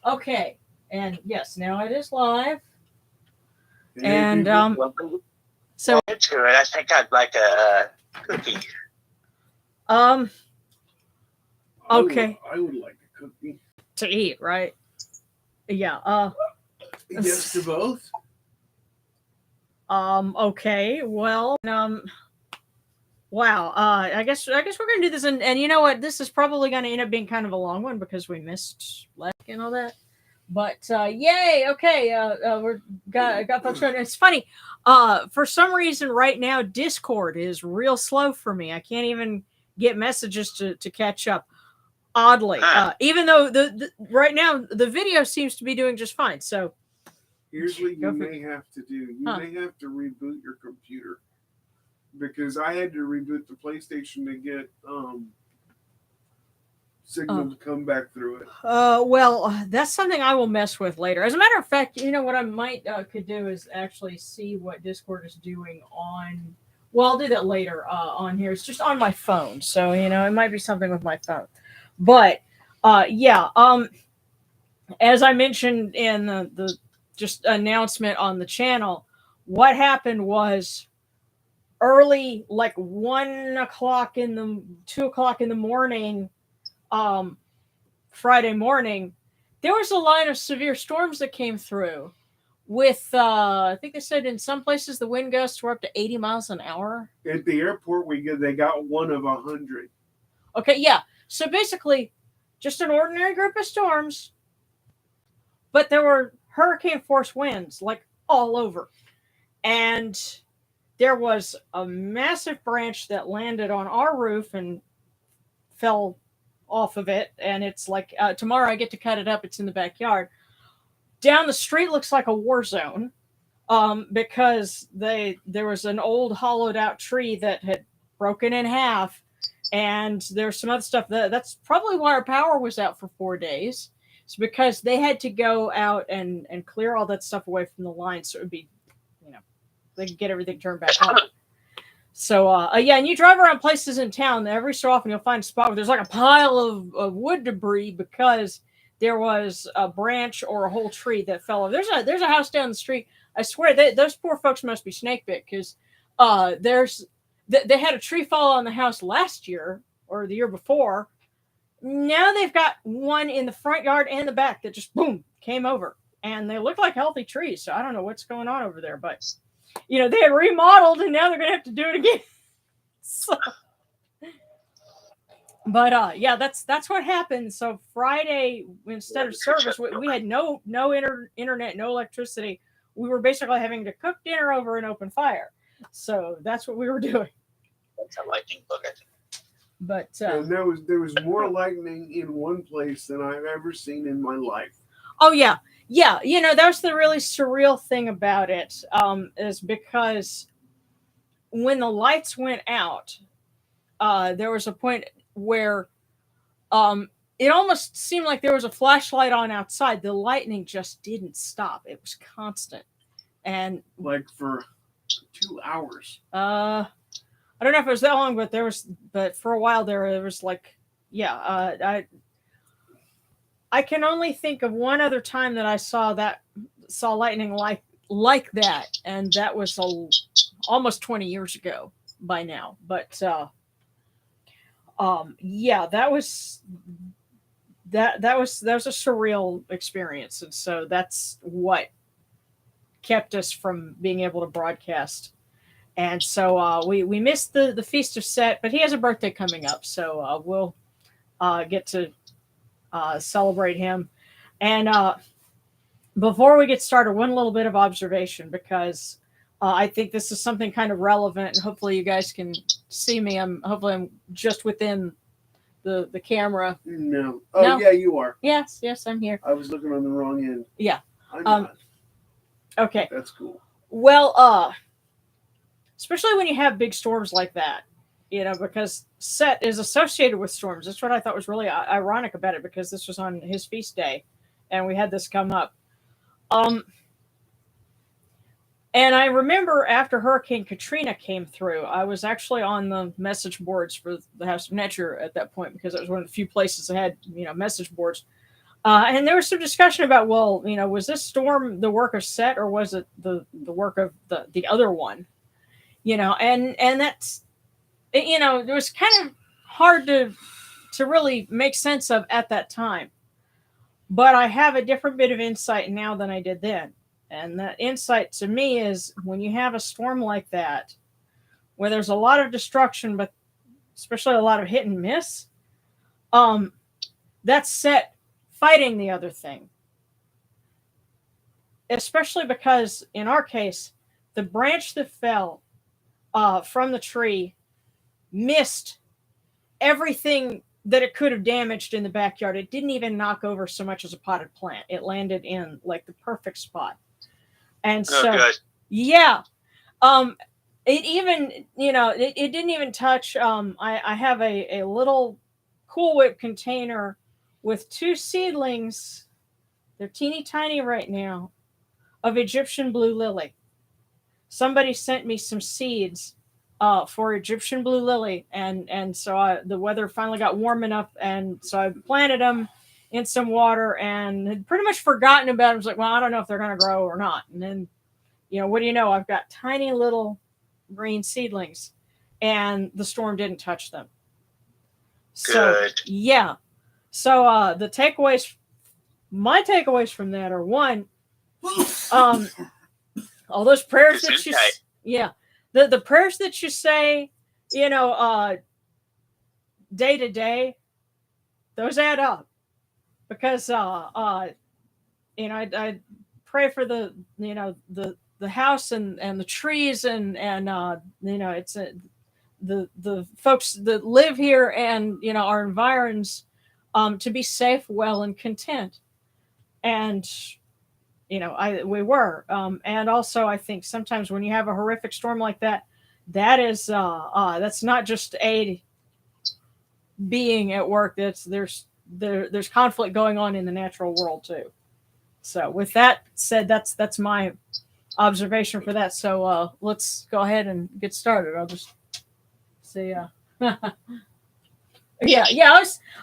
Okay, and yes, now it is live. Hey, And people. Welcome. so Welcome to it. I think I'd like a cookie. um I would, okay, I would like a cookie. to eat, right? Yeah. Yes to both. Okay. Well, wow. I guess we're gonna do this, and you know what? This is probably gonna end up being kind of a long one because we missed and all that. But yay! Okay, we're got folks running. It's funny. For some reason, right now, Discord is real slow for me. I can't even get messages to catch up. Oddly, Huh. even though the right now the video seems to be doing just fine. So Here's what go you for may have to do. You huh? may have to reboot your computer because I had to reboot the PlayStation to get signal to come back through it. Well, that's something I will mess with later. As a matter of fact, you know what I might could do is actually see what Discord is doing on. Well, I'll do that later on here. It's just on my phone, so you know it might be something with my phone. But yeah, as I mentioned in the just announcement on the channel, what happened was early, like 1 o'clock in the 2 o'clock in the morning, um, Friday morning, there was a line of severe storms that came through. With I think they said in some places the wind gusts were up to 80 miles an hour. At the airport, they got one of 100. Okay, yeah. So basically, just an ordinary group of storms, but there were hurricane force winds like all over, and there was a massive branch that landed on our roof and fell off of it. And it's like tomorrow I get to cut it up. It's in the backyard. Down the street looks like a war zone because there was an old hollowed out tree that had broken in half, and there's some other stuff that's probably why our power was out for 4 days. It's because they had to go out and clear all that stuff away from the line, so it would be, you know, they could get everything turned back on. So yeah, and you drive around places in town, every so often you'll find a spot where there's like a pile of wood debris because there was a branch or a whole tree that fell over. There's a house down the street. I swear those poor folks must be snake bit because they had a tree fall on the house last year or the year before. Now they've got one in the front yard and the back that just boom came over, and they look like healthy trees. So I don't know what's going on over there, but you know they had remodeled and now they're gonna have to do it again. So, but yeah, that's what happened. So Friday, instead of service, we had internet, no electricity. We were basically having to cook dinner over an open fire. So that's what we were doing. That's a lightning bucket. But And there was more lightning in one place than I've ever seen in my life. oh yeah, yeah. You know that's the really surreal thing about it is because when the lights went out, there was a point where it almost seemed like there was a flashlight on outside. The lightning just didn't stop. It was constant. And Like for 2 hours. I don't know if it was that long, but for a while there was like, yeah, I can only think of one other time that I saw lightning like that, and that was almost 20 years ago by now. But yeah, that was a surreal experience, and so that's what kept us from being able to broadcast. And so we missed the feast of Set, but he has a birthday coming up, so we'll get to celebrate him. And before we get started, one little bit of observation because I think this is something kind of relevant, and hopefully you guys can see me. Hopefully I'm just within the camera. No. Oh, No? yeah, you are. Yes, I'm here. I was looking on the wrong end. Yeah. I'm Um, not. Okay. That's cool. Well, especially when you have big storms like that, you know, because Set is associated with storms. That's what I thought was really ironic about it because this was on his feast day, and we had this come up. Um, and I remember after Hurricane Katrina came through, I was actually on the message boards for the House of Nature at that point because it was one of the few places that had message boards. And there was some discussion about, well, was this storm the work of Set, or was it the work of the other one? And that's, it was kind of hard to really make sense of at that time. But I have a different bit of insight now than I did then. And that insight to me is, when you have a storm like that, where there's a lot of destruction, but especially a lot of hit and miss, that's Set fighting the other thing. Especially because, in our case, the branch that fell from the tree missed everything that it could have damaged in the backyard. It didn't even knock over so much as a potted plant. It landed in like the perfect spot. And so, yeah, it even, it didn't even touch. I have a little Cool Whip container with 2 seedlings. They're teeny tiny right now, of Egyptian blue lily. Somebody sent me some seeds for Egyptian blue lily, and so the weather finally got warm enough, and so I planted them in some water and had pretty much forgotten about them. I was like, well, I don't know if they're going to grow or not. And then, what do you know? I've got tiny little green seedlings, and the storm didn't touch them. Good. So, yeah. So my takeaways from that are, one, all those prayers that you, the prayers that you say, day to day, those add up, because I pray for the house and the trees and it's the folks that live here and our environs, to be safe, well, and content. And we were, and also I think sometimes when you have a horrific storm like that, that is that's not just a being at work. There's conflict going on in the natural world too. So with that said, that's my observation for that. So let's go ahead and get started. I'll just say yeah. I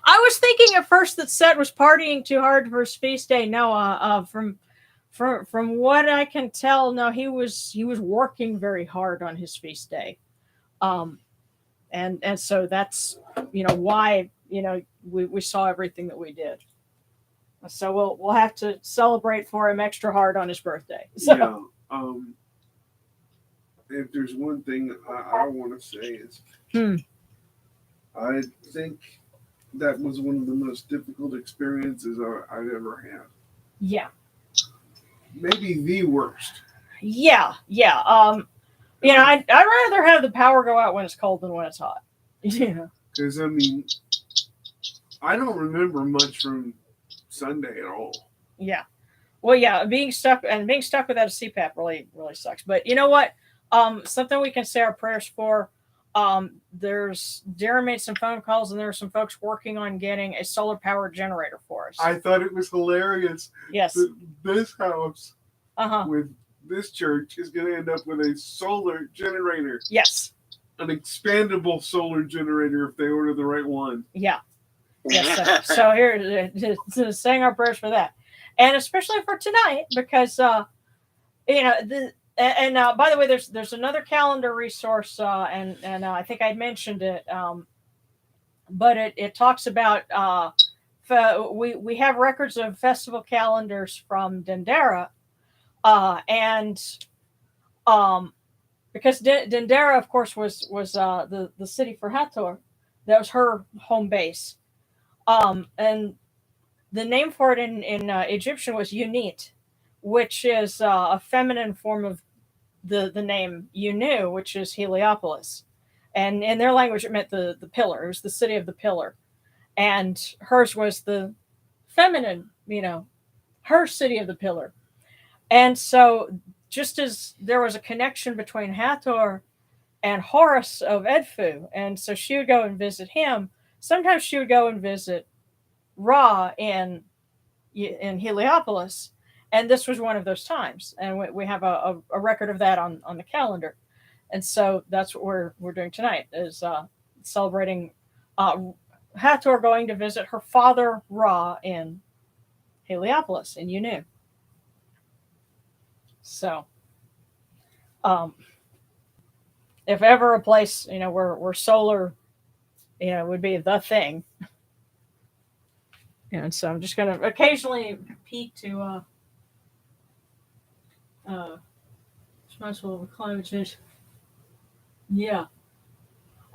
was thinking at first that Set was partying too hard for his feast day. No, from what I can tell, no, he was working very hard on his feast day, and so that's why we saw everything that we did. So we'll have to celebrate for him extra hard on his birthday. So. Yeah. If there's one thing I want to say is, I think that was one of the most difficult experiences I've ever had. Yeah. Maybe the worst. Yeah. I'd rather have the power go out when it's cold than when it's hot. Yeah. Because I don't remember much from Sunday at all. Yeah. Well, yeah, being stuck without a CPAP really, really sucks. But you know what? Something we can say our prayers for. Darren made some phone calls, and there are some folks working on getting a solar powered generator for us. I thought it was hilarious. Yes. This house with this church is going to end up with a solar generator. Yes. An expandable solar generator if they order the right one. Yeah. Yes. So here, saying our prayers for that, and especially for tonight, because And by the way, there's another calendar resource, and I think I mentioned it, but it talks about we have records of festival calendars from Denderah, and because Denderah, of course, was the city for Hathor, that was her home base, and the name for it in Egyptian was Unit, which is a feminine form of the name Unu, which is Heliopolis. And in their language, it meant the pillar. It was the city of the pillar. And hers was the feminine, her city of the pillar. And so just as there was a connection between Hathor and Horus of Edfu, and so she would go and visit him, sometimes she would go and visit Ra in Heliopolis. And this was one of those times. And we have a record of that on the calendar. And so that's what we're doing tonight, is celebrating Hathor going to visit her father Ra in Heliopolis, and you knew. So, um, if ever a place, where solar, would be the thing. And so I'm just going to occasionally peek to responsible for climate change. Yeah.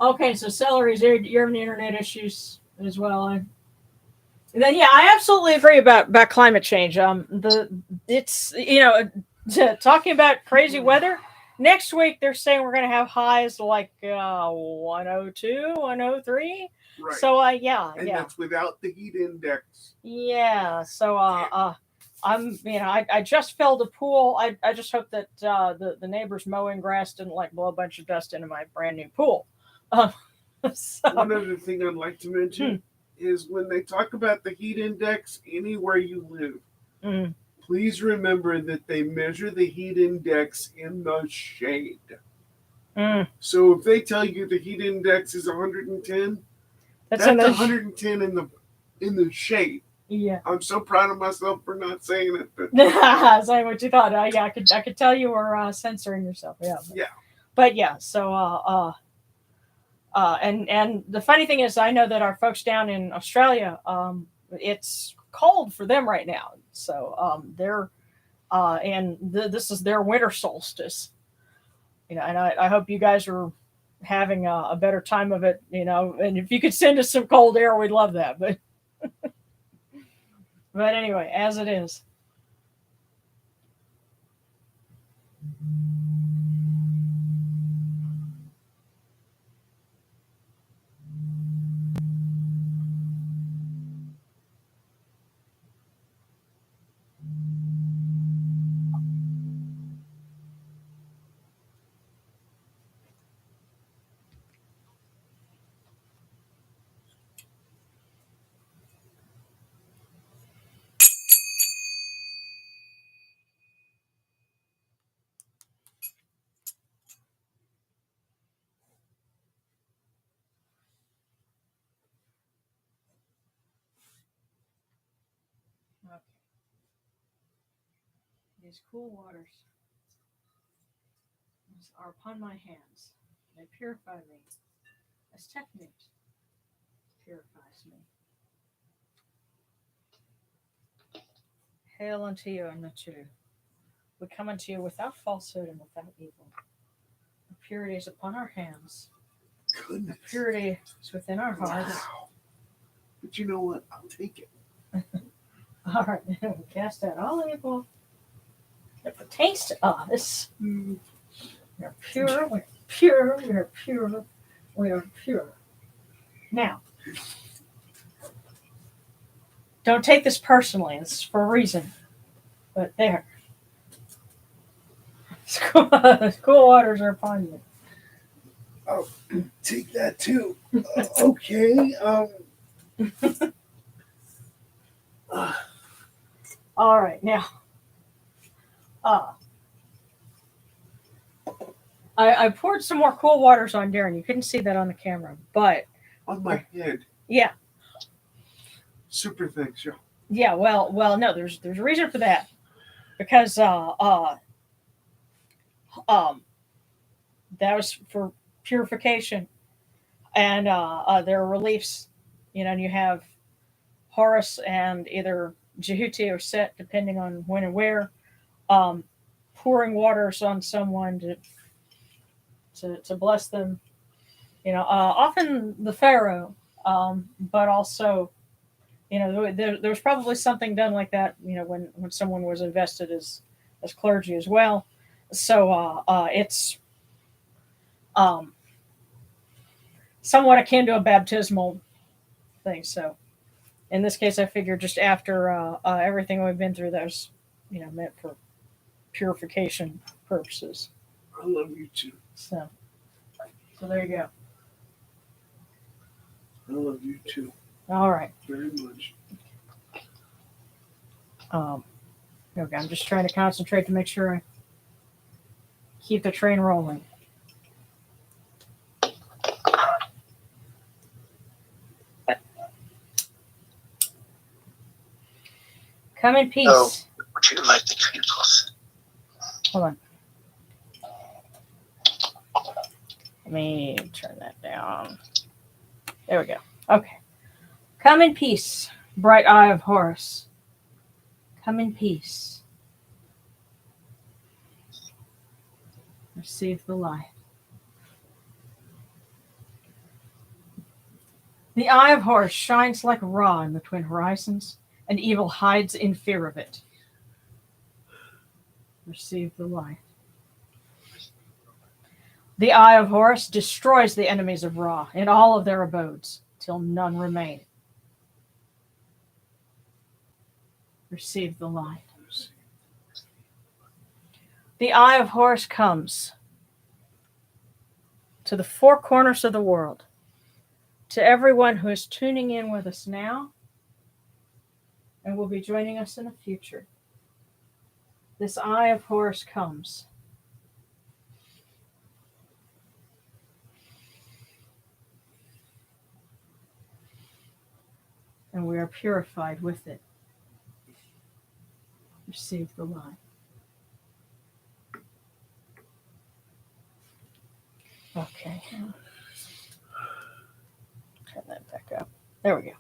Okay, so celery's, you're having internet issues as well. And then I absolutely agree about climate change. It's talking about crazy weather. Next week they're saying we're going to have highs like 102, 103. Right. So and that's without the heat index. Yeah. So I just filled a pool. I just hope that the neighbor's mowing grass didn't blow a bunch of dust into my brand new pool. So, one other thing I'd like to mention is when they talk about the heat index anywhere you live, please remember that they measure the heat index in the shade. So if they tell you the heat index is 110, that's 110 in the shade. Yeah. I'm so proud of myself for not saying it. But saying what you thought. I could tell you were censoring yourself. Yeah. But yeah. So and the funny thing is, I know that our folks down in Australia, it's cold for them right now. So they're this is their winter solstice. And I hope you guys are having a better time of it. And if you could send us some cold air, we'd love that. But but anyway, as it is. Okay. These cool waters are upon my hands. They purify me. As technique purifies me. Hail unto you, and unto you. We come unto you without falsehood and without evil. The purity is upon our hands. Goodness. The purity is within our hearts. Wow. But you know what? I'll take it. All right, we cast out all evil that pertains to us. We are pure, we are pure, we are pure, we are pure. Now, don't take this personally. It's for a reason. But there. Cool waters are upon you. Oh, take that too. Okay. All right, now. I poured some more cool waters on Darren. You couldn't see that on the camera, but on my head. Yeah. Super thanks, y'all. Yeah. Well, no. There's a reason for that, because that was for purification, and there are reliefs, and you have Horus and either Jehuti or Set, depending on when and where, pouring waters on someone to bless them. Often the pharaoh, but also, there's probably something done like that, when someone was invested as clergy as well. So it's somewhat akin to a baptismal thing. So in this case, I figure just after everything we've been through, that was, meant for purification purposes. I love you too. So there you go. I love you too. All right. Very much. Okay, I'm just trying to concentrate to make sure I keep the train rolling. Come in peace. Oh, would you like the candles? Hold on. Let me turn that down. There we go. Okay. Come in peace, bright eye of Horus. Come in peace. Receive the light. The eye of Horus shines like Ra in the twin horizons, and evil hides in fear of it. Receive the light. The eye of Horus destroys the enemies of Ra in all of their abodes, till none remain. Receive the light. The eye of Horus comes to the four corners of the world, to everyone who is tuning in with us now and will be joining us in the future. This eye of Horus comes. And we are purified with it. Receive the light. Okay. Turn that back up. There we go.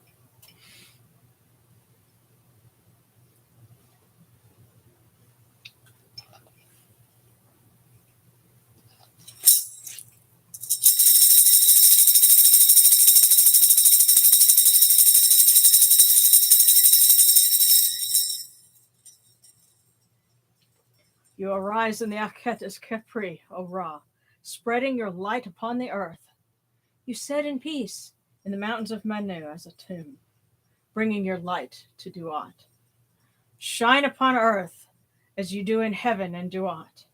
You arise in the Hathor Capri, O Ra, spreading your light upon the earth. You set in peace in the mountains of Manu as a tomb, bringing your light to Duat. Shine upon earth as you do in heaven and Duat.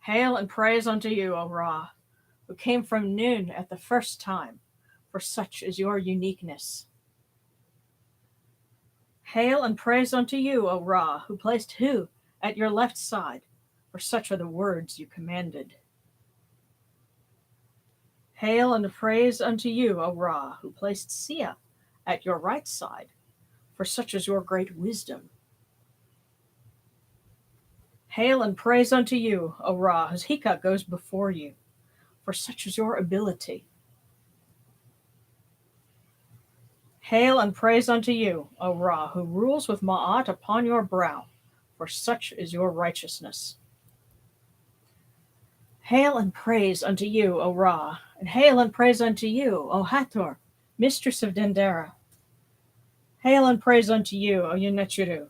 Hail and praise unto you, O Ra, who came from noon at the first time, for such is your uniqueness. Hail and praise unto you, O Ra, who placed Hu at your left side, for such are the words you commanded. Hail and praise unto you, O Ra, who placed Sia at your right side, for such is your great wisdom. Hail and praise unto you, O Ra, whose Hika goes before you, for such is your ability. Hail and praise unto you, O Ra, who rules with Ma'at upon your brow, for such is your righteousness. Hail and praise unto you, O Ra, and hail and praise unto you, O Hathor, mistress of Denderah. Hail and praise unto you, O Yunechiru,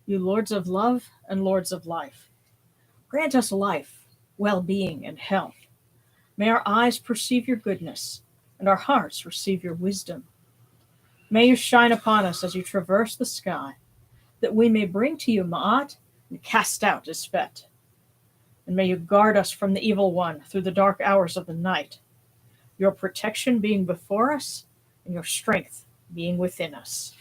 you lords of love and lords of life. Grant us life, well-being, and health. May our eyes perceive your goodness, and our hearts receive your wisdom. May you shine upon us as you traverse the sky, that we may bring to you Ma'at and cast out Isfet. And may you guard us from the evil one through the dark hours of the night, your protection being before us and your strength being within us.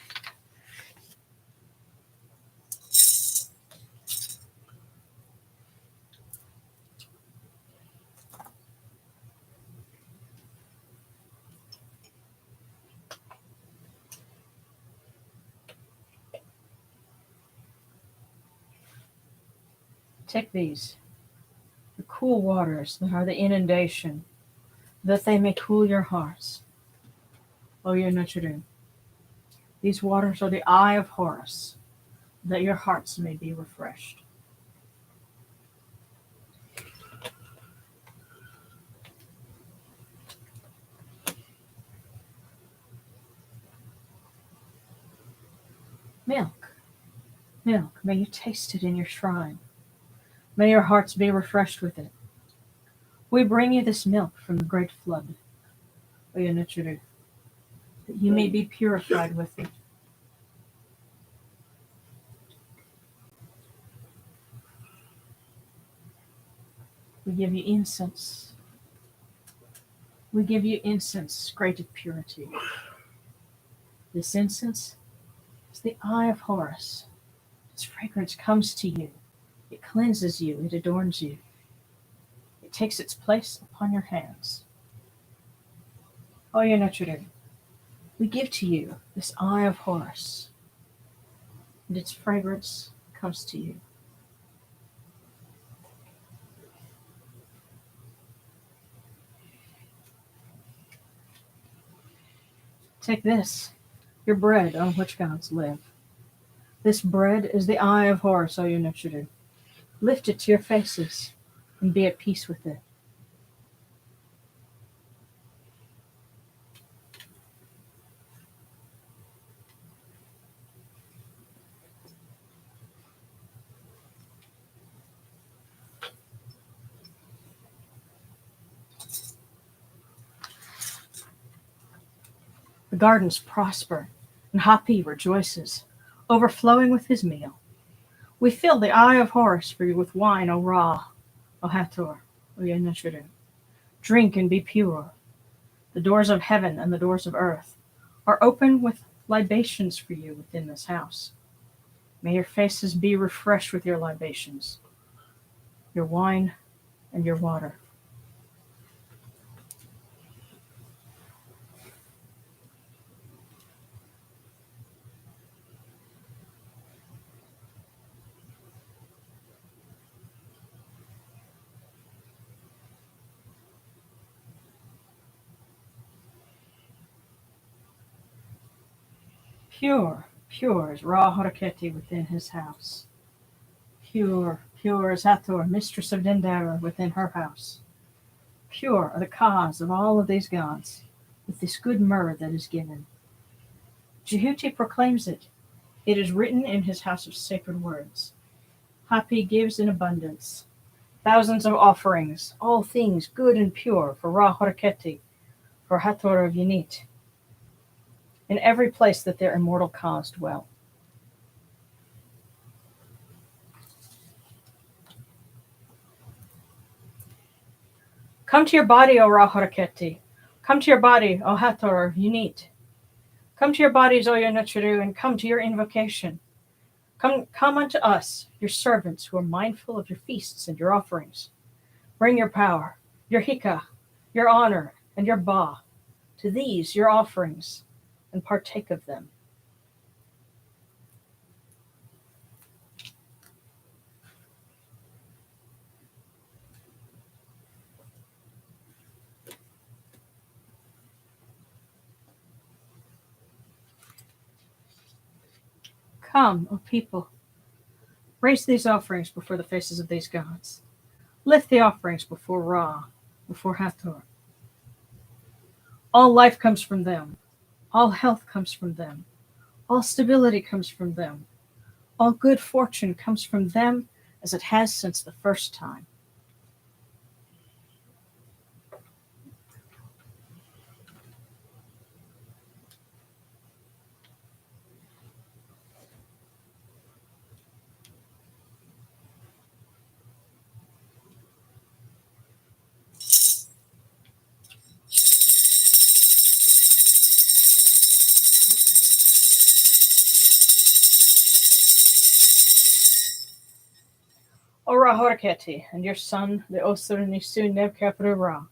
Take these, the cool waters that are the inundation, that they may cool your hearts. O Yunechiru, these waters are the eye of Horus, that your hearts may be refreshed. Milk, milk, may you taste it in your shrine. May your hearts be refreshed with it. We bring you this milk from the great flood, O Yunechiru, that you may be purified with it. We give you incense. We give you incense, great of purity. This incense is the eye of Horus. Its fragrance comes to you. It cleanses you. It adorns you. It takes its place upon your hands. Oya Natural, we give to you this eye of Horus, and its fragrance comes to you. Take this, your bread on which gods live. This bread is the eye of Horus, Oya Natural. Lift it to your faces and be at peace with it. The gardens prosper, and Hapi rejoices, overflowing with his meal. We fill the eye of Horus for you with wine, O Ra, O Hathor, O Yenashuru. Drink and be pure. The doors of heaven and the doors of earth are open with libations for you within this house. May your faces be refreshed with your libations, your wine and your water. Pure, pure is Ra Horaketi within his house. Pure, pure is Hathor, mistress of Denderah, within her house. Pure are the cause of all of these gods, with this good myrrh that is given. Jehuti proclaims it. It is written in his house of sacred words. Hapi gives in abundance. Thousands of offerings, all things good and pure for Ra Horaketi, for Hathor of Yenit, in every place that their immortal cause dwell. Come to your body, O Ra Horaketi. Come to your body, O Hathor of Yenit. Come to your bodies, O Yenachuru, and come to your invocation. Come unto us, your servants, who are mindful of your feasts and your offerings. Bring your power, your hika, your honor, and your ba, to these your offerings, and partake of them. Come, O people, raise these offerings before the faces of these gods. Lift the offerings before Ra, before Hathor. All life comes from them. All health comes from them. All stability comes from them. All good fortune comes from them, as it has since the first time. O Ra Horaketi, and your son, the Osir Nisu Nebkapru Ra,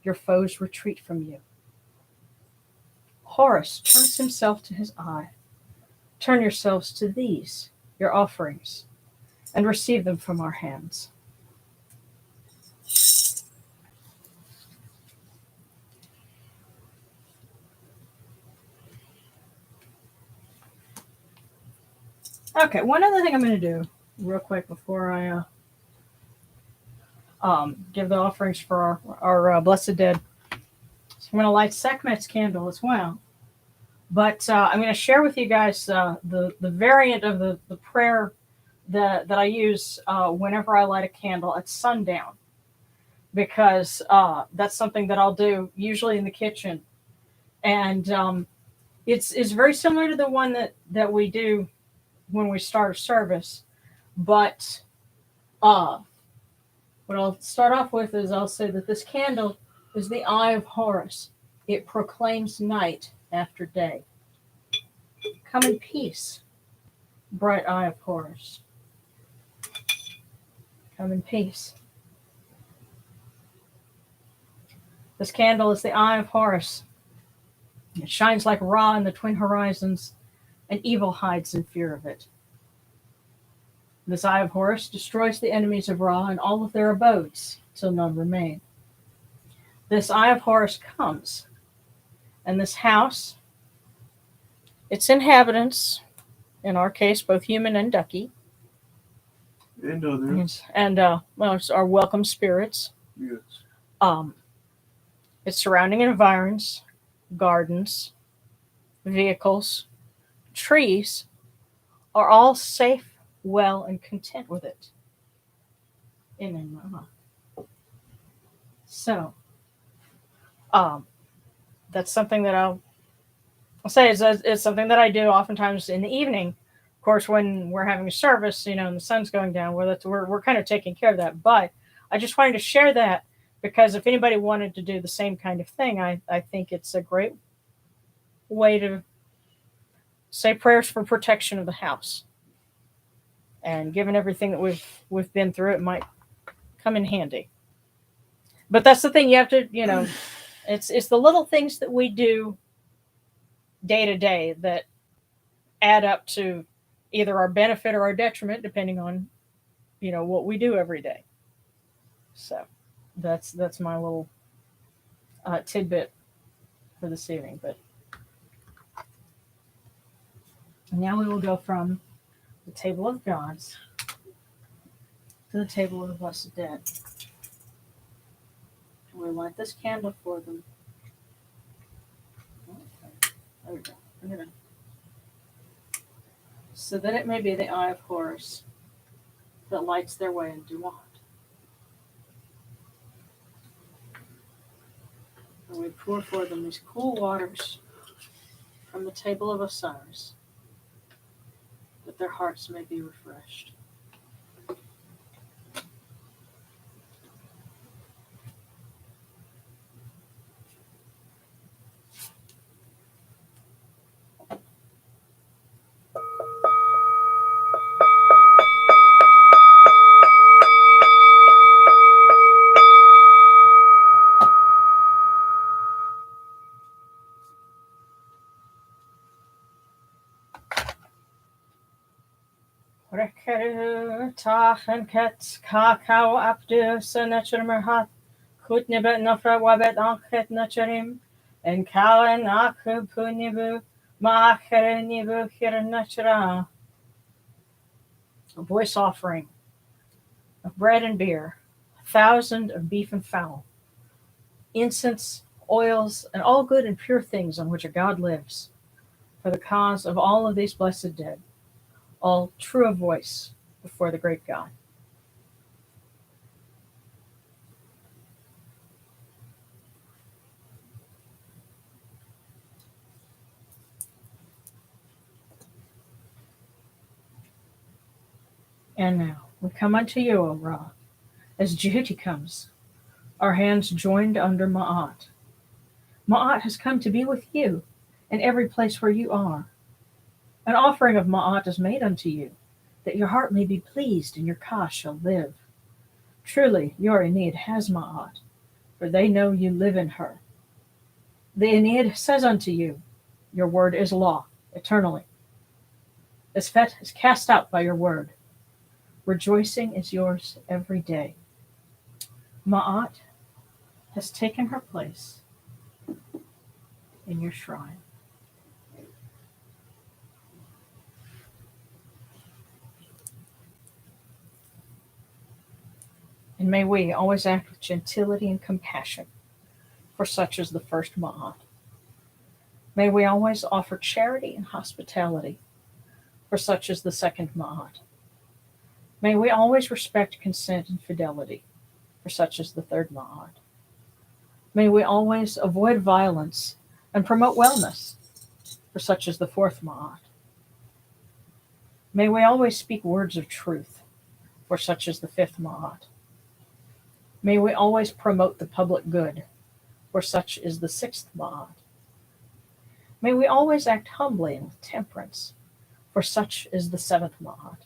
your foes retreat from you. Horus turns himself to his eye. Turn yourselves to these, your offerings, and receive them from our hands. Okay, one other thing I'm going to do real quick before I give the offerings for our blessed dead. So I'm going to light Sekhmet's candle as well. But I'm going to share with you guys the variant of the prayer that I use whenever I light a candle at sundown, because that's something that I'll do usually in the kitchen. And it's very similar to the one that we do when we start a service. But what I'll start off with is I'll say that this candle is the eye of Horus. It proclaims night after day. Come in peace, bright eye of Horus. Come in peace. This candle is the Eye of Horus. It shines like Ra in the twin horizons, and evil hides in fear of it. This Eye of Horus destroys the enemies of Ra and all of their abodes, till none remain. This Eye of Horus comes, and this house, its inhabitants, in our case, both human and ducky, And others. and it's our welcome spirits. Yes. Its surrounding environs, gardens, vehicles, trees, are all safe, well, and content with it. So, that's something that I'll say it's something that I do oftentimes in the evening. Of course, when we're having a service, and the sun's going down, we're kind of taking care of that. But I just wanted to share that because if anybody wanted to do the same kind of thing, I think it's a great way to say prayers for protection of the house. And given everything that we've been through, it might come in handy. But that's the thing, you have to, it's the little things that we do day to day that add up to either our benefit or our detriment, depending on, what we do every day. So that's my little tidbit for this evening. But now we will go from the table of gods to the table of the blessed dead. We'll light this candle for them. Okay. There we go. We're gonna, so that it may be the Eye of Horus that lights their way into want. And we pour for them these cool waters from the table of Osiris, that their hearts may be refreshed. Tachen ket kakao abdu senachmerhat kutnibet nafra wabet anchet nacharim and kalen akhu punibu macherenibu hiranachra. A voice offering of bread and beer, 1,000 of beef and fowl, incense, oils, and all good and pure things on which a God lives, for the cause of all of these blessed dead, all true of voice before the great God. And now we come unto you, O Ra, as Jehuti comes, our hands joined under Ma'at. Ma'at has come to be with you in every place where you are. An offering of Ma'at is made unto you, that your heart may be pleased and your Ka shall live. Truly, your Aeneid has Ma'at, for they know you live in her. The Aeneid says unto you, your word is law, eternally. Esfet is cast out by your word. Rejoicing is yours every day. Ma'at has taken her place in your shrine. And may we always act with gentility and compassion, for such is the first Ma'at. May we always offer charity and hospitality, for such is the second Ma'at. May we always respect consent and fidelity, for such is the third Ma'at. May we always avoid violence and promote wellness, for such is the fourth Ma'at. May we always speak words of truth, for such is the fifth Ma'at. May we always promote the public good, for such is the sixth Ma'at. May we always act humbly and with temperance, for such is the seventh Ma'at.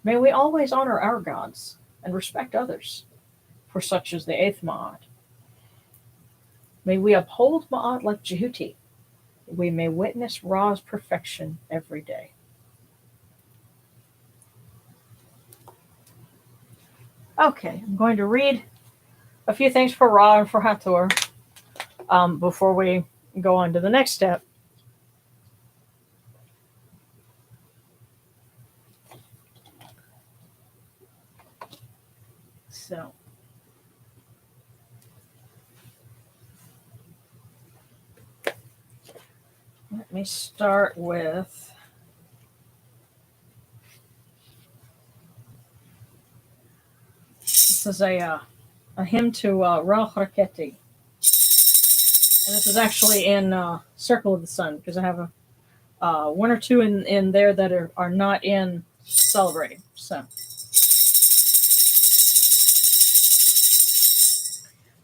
May we always honor our gods and respect others, for such is the eighth Ma'at. May we uphold Ma'at like Jehuti. We may witness Ra's perfection every day. Okay, I'm going to read a few things for Ra and for Hathor before we go on to the next step. So, let me start with this is a hymn to Ra Harketi. And this is actually in Circle of the Sun because I have one or two in there that are not in Celebrating. So.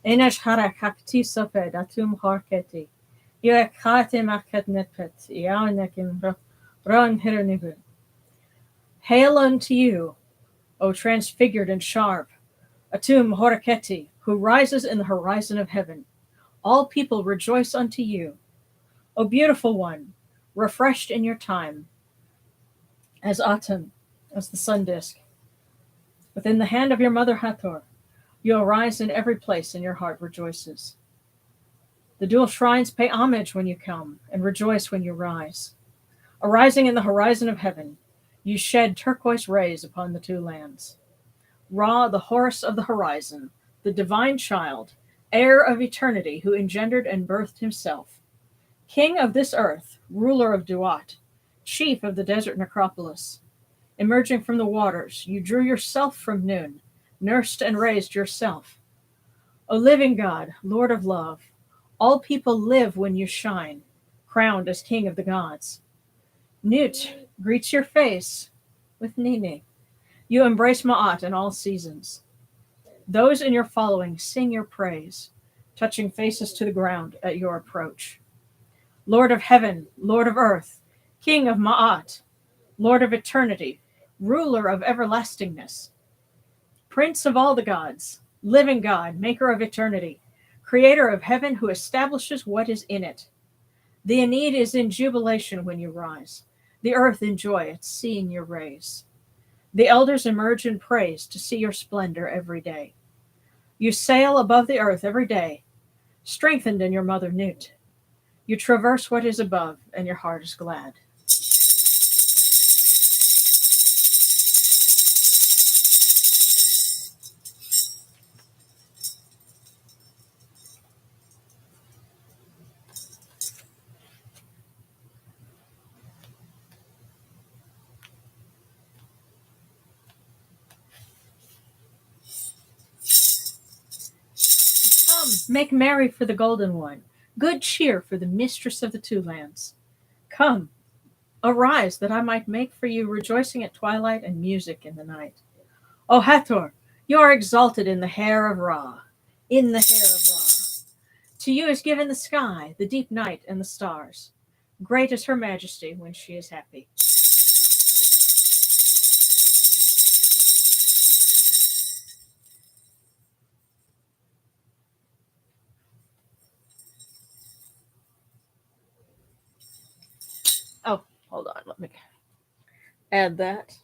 Enesh harakakti soped atum harketi. Yuakate market nepet. Yaonekim ron hirnibu. Hail unto you, O transfigured and sharp, Atum Horaketi, who rises in the horizon of heaven. All people rejoice unto you. O beautiful one, refreshed in your time, as autumn, as the sun disk. Within the hand of your mother Hathor, you arise in every place, and your heart rejoices. The dual shrines pay homage when you come, and rejoice when you rise. Arising in the horizon of heaven, you shed turquoise rays upon the two lands. Ra, the horse of the horizon, the divine child, heir of eternity, who engendered and birthed himself. King of this earth, ruler of Duat, chief of the desert necropolis. Emerging from the waters, you drew yourself from Nun, nursed and raised yourself. O living God, Lord of love, all people live when you shine, crowned as king of the gods. Nut greets your face with Nini. You embrace Ma'at in all seasons. Those in your following sing your praise, touching faces to the ground at your approach. Lord of heaven, Lord of earth, King of Ma'at, Lord of eternity, ruler of everlastingness, Prince of all the gods, living God, maker of eternity, creator of heaven who establishes what is in it. The Aeneid is in jubilation when you rise, the earth in joy at seeing your rays. The elders emerge in praise to see your splendor every day. You sail above the earth every day, strengthened in your mother Nut. You traverse what is above, and your heart is glad. Come, make merry for the golden one, good cheer for the mistress of the two lands. Come, arise, that I might make for you rejoicing at twilight and music in the night. O Hathor, you are exalted in the hair of Ra, in the hair of Ra. To you is given the sky, the deep night, and the stars. Great is her majesty when she is happy. Oh, hold on, let me add that.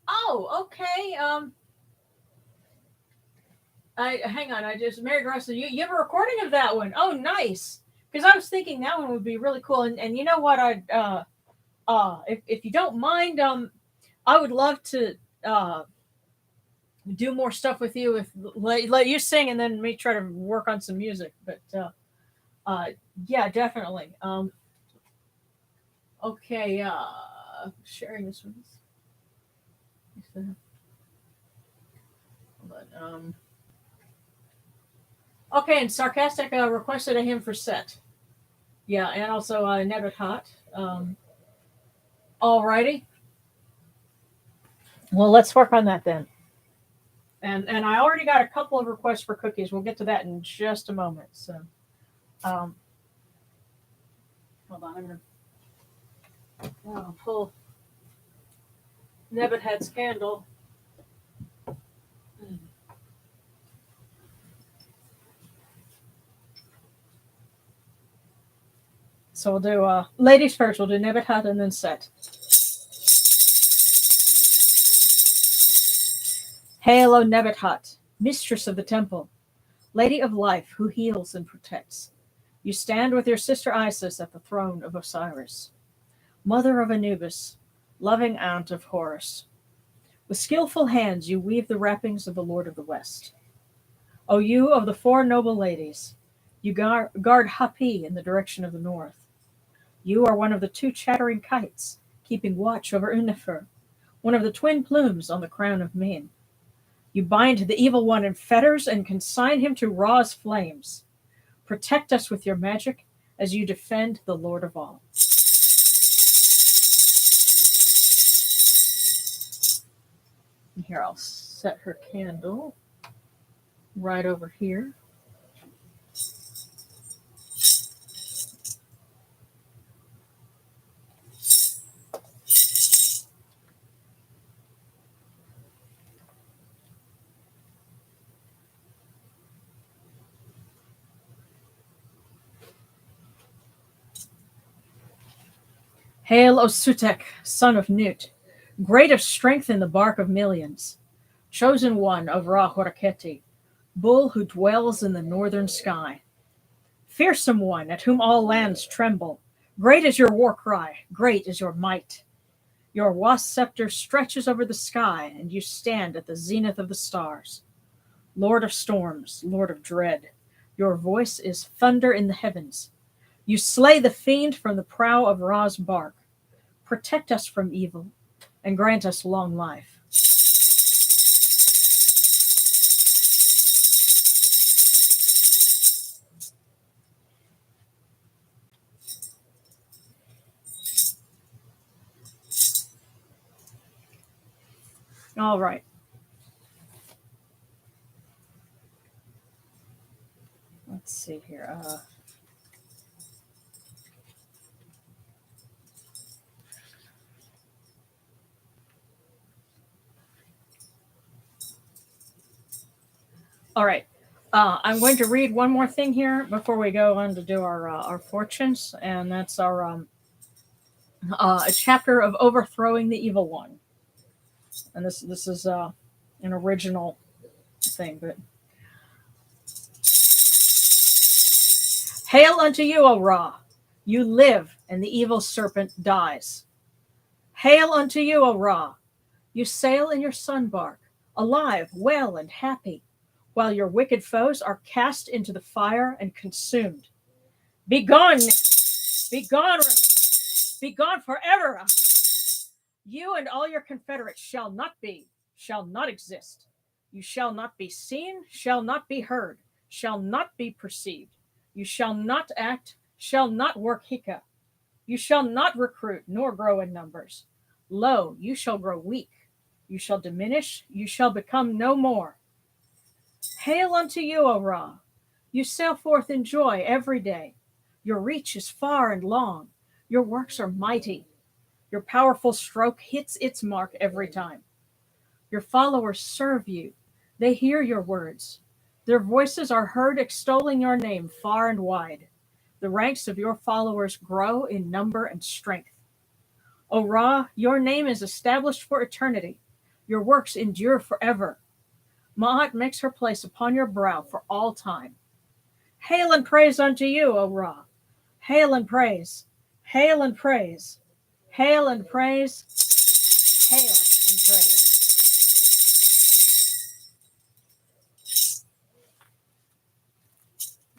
Oh, okay. I hang on. I just Mary Grace. You have a recording of that one? Oh, nice. Because I was thinking that one would be really cool. And you know what? If you don't mind, I would love to do more stuff with you. If let you sing and then me try to work on some music. But yeah, definitely. Okay. Sharing this one. But okay, and Sarcastic requested a hymn for Set. Yeah, and also Nebet Hot. Alrighty. Well, let's work on that then. And I already got a couple of requests for cookies. We'll get to that in just a moment. So, hold on. I'm gonna pull Nebet Hat Scandal. So we'll do ladies first. We'll do Nebuchadnezzar and then Set. Hail, O Nebuchadnezzar, mistress of the temple, lady of life who heals and protects. You stand with your sister Isis at the throne of Osiris, mother of Anubis, loving aunt of Horus. With skillful hands you weave the wrappings of the Lord of the West. O you of the four noble ladies, you guard Hapi in the direction of the north. You are one of the two chattering kites, keeping watch over Unifer, one of the twin plumes on the crown of Min. You bind the evil one in fetters and consign him to Ra's flames. Protect us with your magic as you defend the Lord of all. And here, I'll set her candle right over here. Hail, O Sutek, son of Nut, great of strength in the bark of millions, chosen one of Ra Horaketi, bull who dwells in the northern sky. Fearsome one, at whom all lands tremble, great is your war cry, great is your might. Your wasp scepter stretches over the sky, and you stand at the zenith of the stars. Lord of storms, Lord of dread, your voice is thunder in the heavens. You slay the fiend from the prow of Ra's bark. Protect us from evil, and grant us long life. All right. Let's see here. All right. I'm going to read one more thing here before we go on to do our fortunes, and that's our a chapter of overthrowing the evil one. And this is an original thing, but hail unto you, O Ra! You live, and the evil serpent dies. Hail unto you, O Ra! You sail in your sun bark, alive, well, and happy, while your wicked foes are cast into the fire and consumed. Begone! Begone! Begone forever! You and all your confederates shall not be, shall not exist. You shall not be seen, shall not be heard, shall not be perceived. You shall not act, shall not work hika. You shall not recruit, nor grow in numbers. Lo, you shall grow weak. You shall diminish, you shall become no more. Hail unto you, O Ra! You sail forth in joy every day. Your reach is far and long. Your works are mighty. Your powerful stroke hits its mark every time. Your followers serve you. They hear your words. Their voices are heard extolling your name far and wide. The ranks of your followers grow in number and strength. O Ra, your name is established for eternity. Your works endure forever. Ma'at makes her place upon your brow for all time. Hail and praise unto you, O Ra! Hail and praise! Hail and praise! Hail and praise! Hail and praise!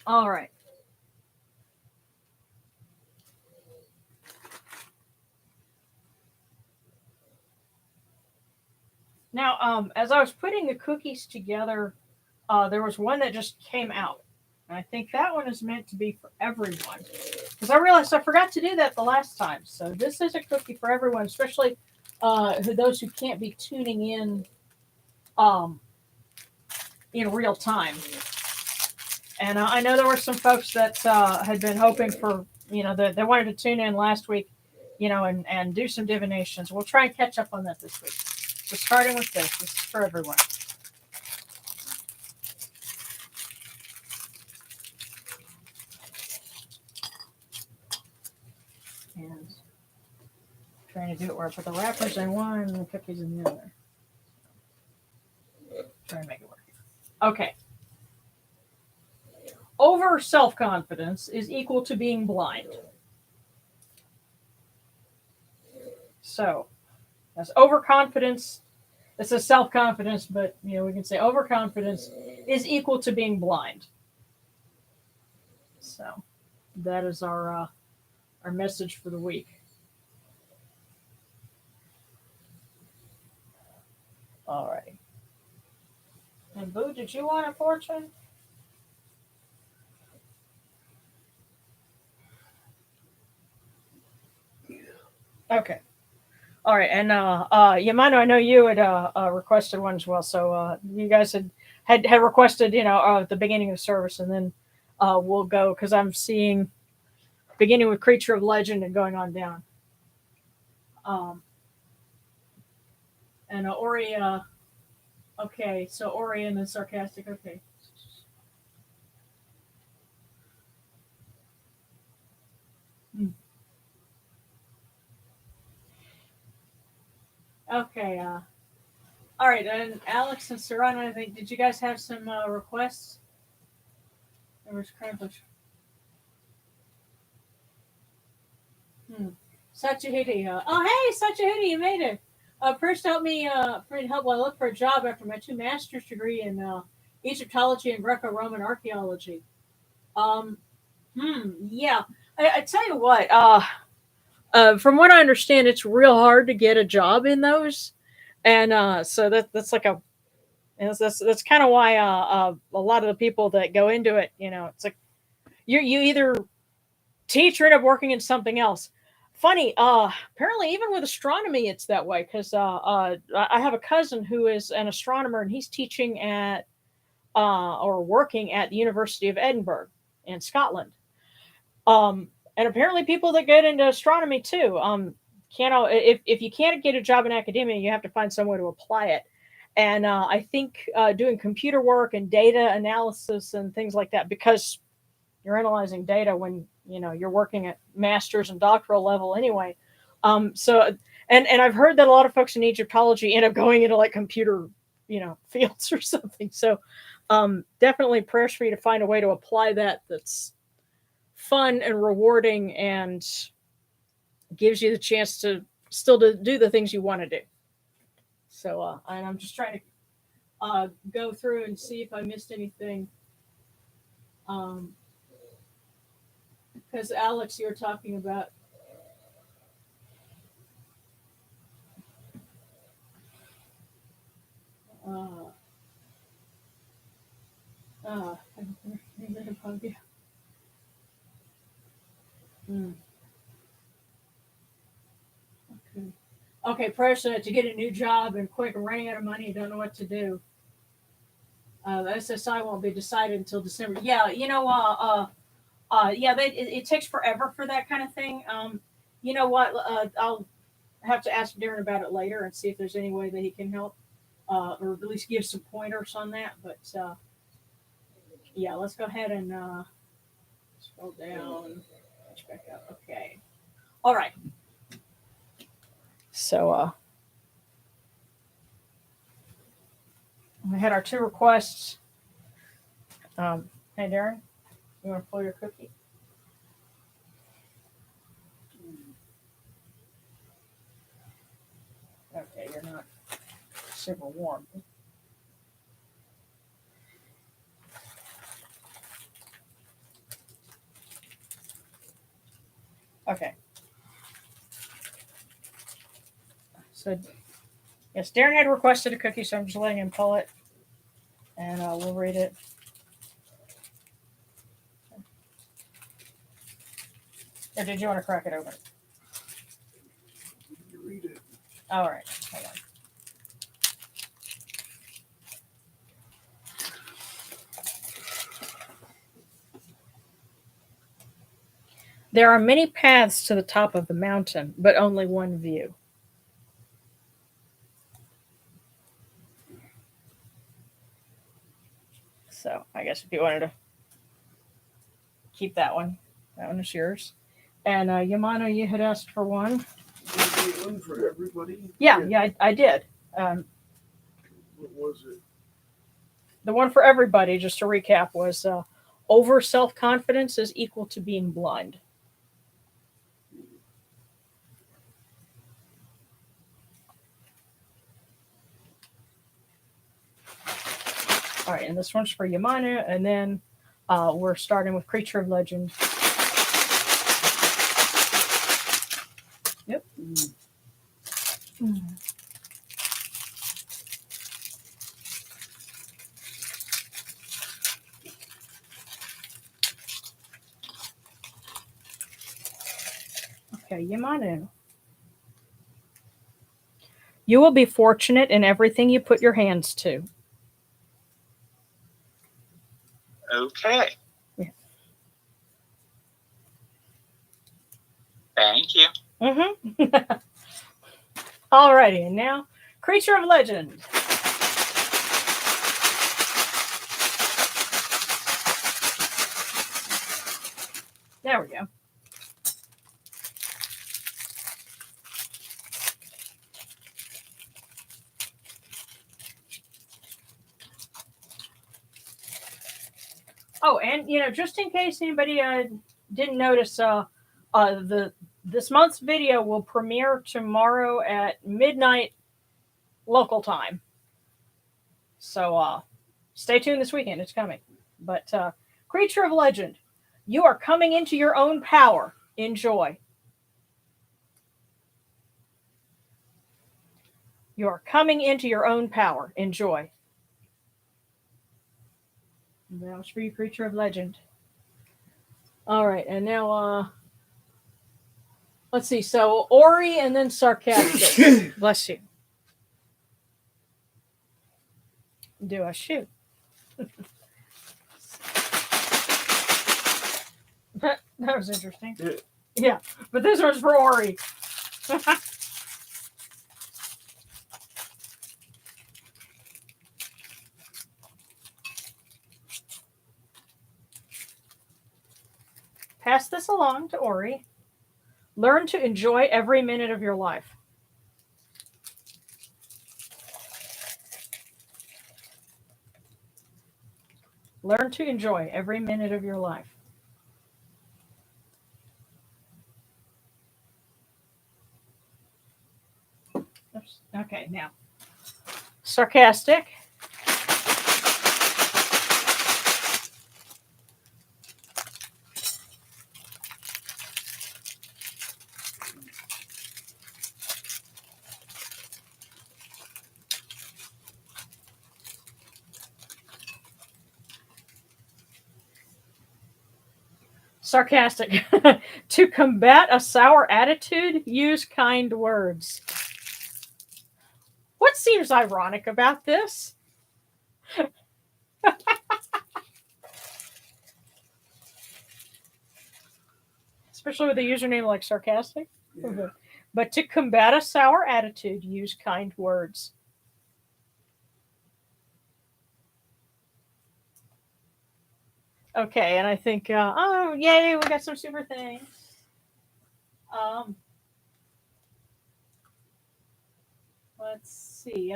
All right. Now, as I was putting the cookies together, there was one that just came out. And I think that one is meant to be for everyone. Because I realized I forgot to do that the last time. So this is a cookie for everyone, especially those who can't be tuning in real time. And I know there were some folks that had been hoping for, they wanted to tune in last week, and do some divinations. We'll try and catch up on that this week. So starting with this is for everyone. to do it where I put the wrappers in one and the cookies in the other. Try and make it work. Okay. Over self-confidence is equal to being blind. So, that's overconfidence. This is self-confidence, but we can say overconfidence is equal to being blind. So, that is our message for the week. All right. And Boo, did you want a fortune? Okay. All right, and Yamano, I know you had requested one as well. So you guys had requested, at the beginning of service, and then we'll go because I'm seeing beginning with Creature of Legend and going on down. And Ori, okay, so Ori and then sarcastic, okay. Okay. All right, and Alex and Serrano, I think, did you guys have some requests? There was Crambush. Sachahidi. Oh, hey, Sachahidi, you made it. First, help me for help while I look for a job after my 2 master's degree in Egyptology and Greco-Roman archaeology. Yeah. I tell you what. From what I understand, it's real hard to get a job in those, and so that's like that's kind of why a lot of the people that go into it, it's like you either teach or end up working in something else. Funny, apparently even with astronomy, it's that way because I have a cousin who is an astronomer and he's teaching at or working at the University of Edinburgh in Scotland. And apparently people that get into astronomy too. If you can't get a job in academia, you have to find some way to apply it. And I think doing computer work and data analysis and things like that, because you're analyzing data when you're working at master's and doctoral level anyway. So I've heard that a lot of folks in Egyptology end up going into like computer fields or something. So definitely prayers for you to find a way to apply that's fun and rewarding and gives you the chance to still do the things you want to do. So and I'm just trying to go through and see if I missed anything. Because Alex, you're talking about Okay, prayers to get a new job and quick, running out of money, don't know what to do. The SSI won't be decided until December. Yeah, it takes forever for that kind of thing. You know what? I'll have to ask Darren about it later and see if there's any way that he can help, or at least give some pointers on that. But yeah, let's go ahead and scroll down. Catch back up. Okay. All right. So we had our 2 requests. Hey, Darren, you want to pull your cookie? Okay, you're not super warm. Okay. So, yes, Darren had requested a cookie, so I'm just letting him pull it, and we'll read it. Or did you want to crack it open? Read it. All right. Hold on. There are many paths to the top of the mountain, but only one view. So I guess if you wanted to keep that one is yours. And Yamano, you had asked for one. the one for everybody? Yeah, I did. What was it? The one for everybody, just to recap, was over self-confidence is equal to being blind. All right, and this one's for Yamanu, and then we're starting with Creature of Legend. Yep. Okay, Yamanu. You will be fortunate in everything you put your hands to. Okay. Yeah. Thank you. Mm-hmm. Alrighty, and now Creature of Legend. There we go. Oh, and just in case anybody didn't notice, this month's video will premiere tomorrow at midnight local time. So stay tuned this weekend; it's coming. But Creature of Legend, you are coming into your own power. Enjoy. You are coming into your own power. Enjoy. That was for you, Creature of Legend. All right, and now let's see. So Ori and then Sarcastic. Bless you. Do I shoot? That was interesting. Yeah, but this one's for Ori. Pass this along to Ori. Learn to enjoy every minute of your life. Learn to enjoy every minute of your life. Oops. Okay, now. Sarcastic. Sarcastic. To combat a sour attitude, use kind words. What seems ironic about this? Especially with a username like Sarcastic. Yeah. But to combat a sour attitude, use kind words. Okay, and I think, oh, yay, we got some super things. Let's see.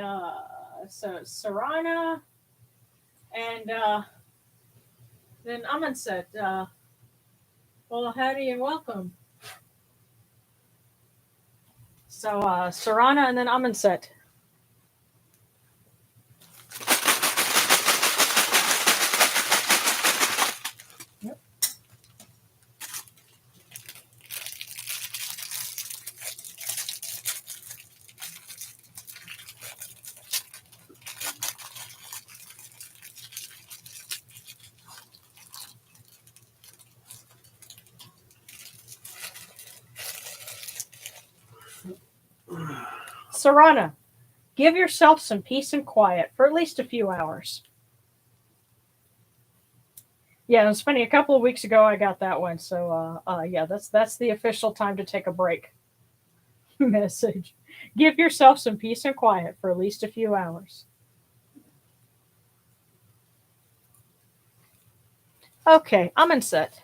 So Sarana and then Amonset. Well, howdy and welcome. So Sarana and then Amonset. Yep. Sarana, give yourself some peace and quiet for at least a few hours. Yeah, it was funny. A couple of weeks ago, I got that one. So, yeah, that's the official time to take a break. Message. Give yourself some peace and quiet for at least a few hours. Okay, I'm in set.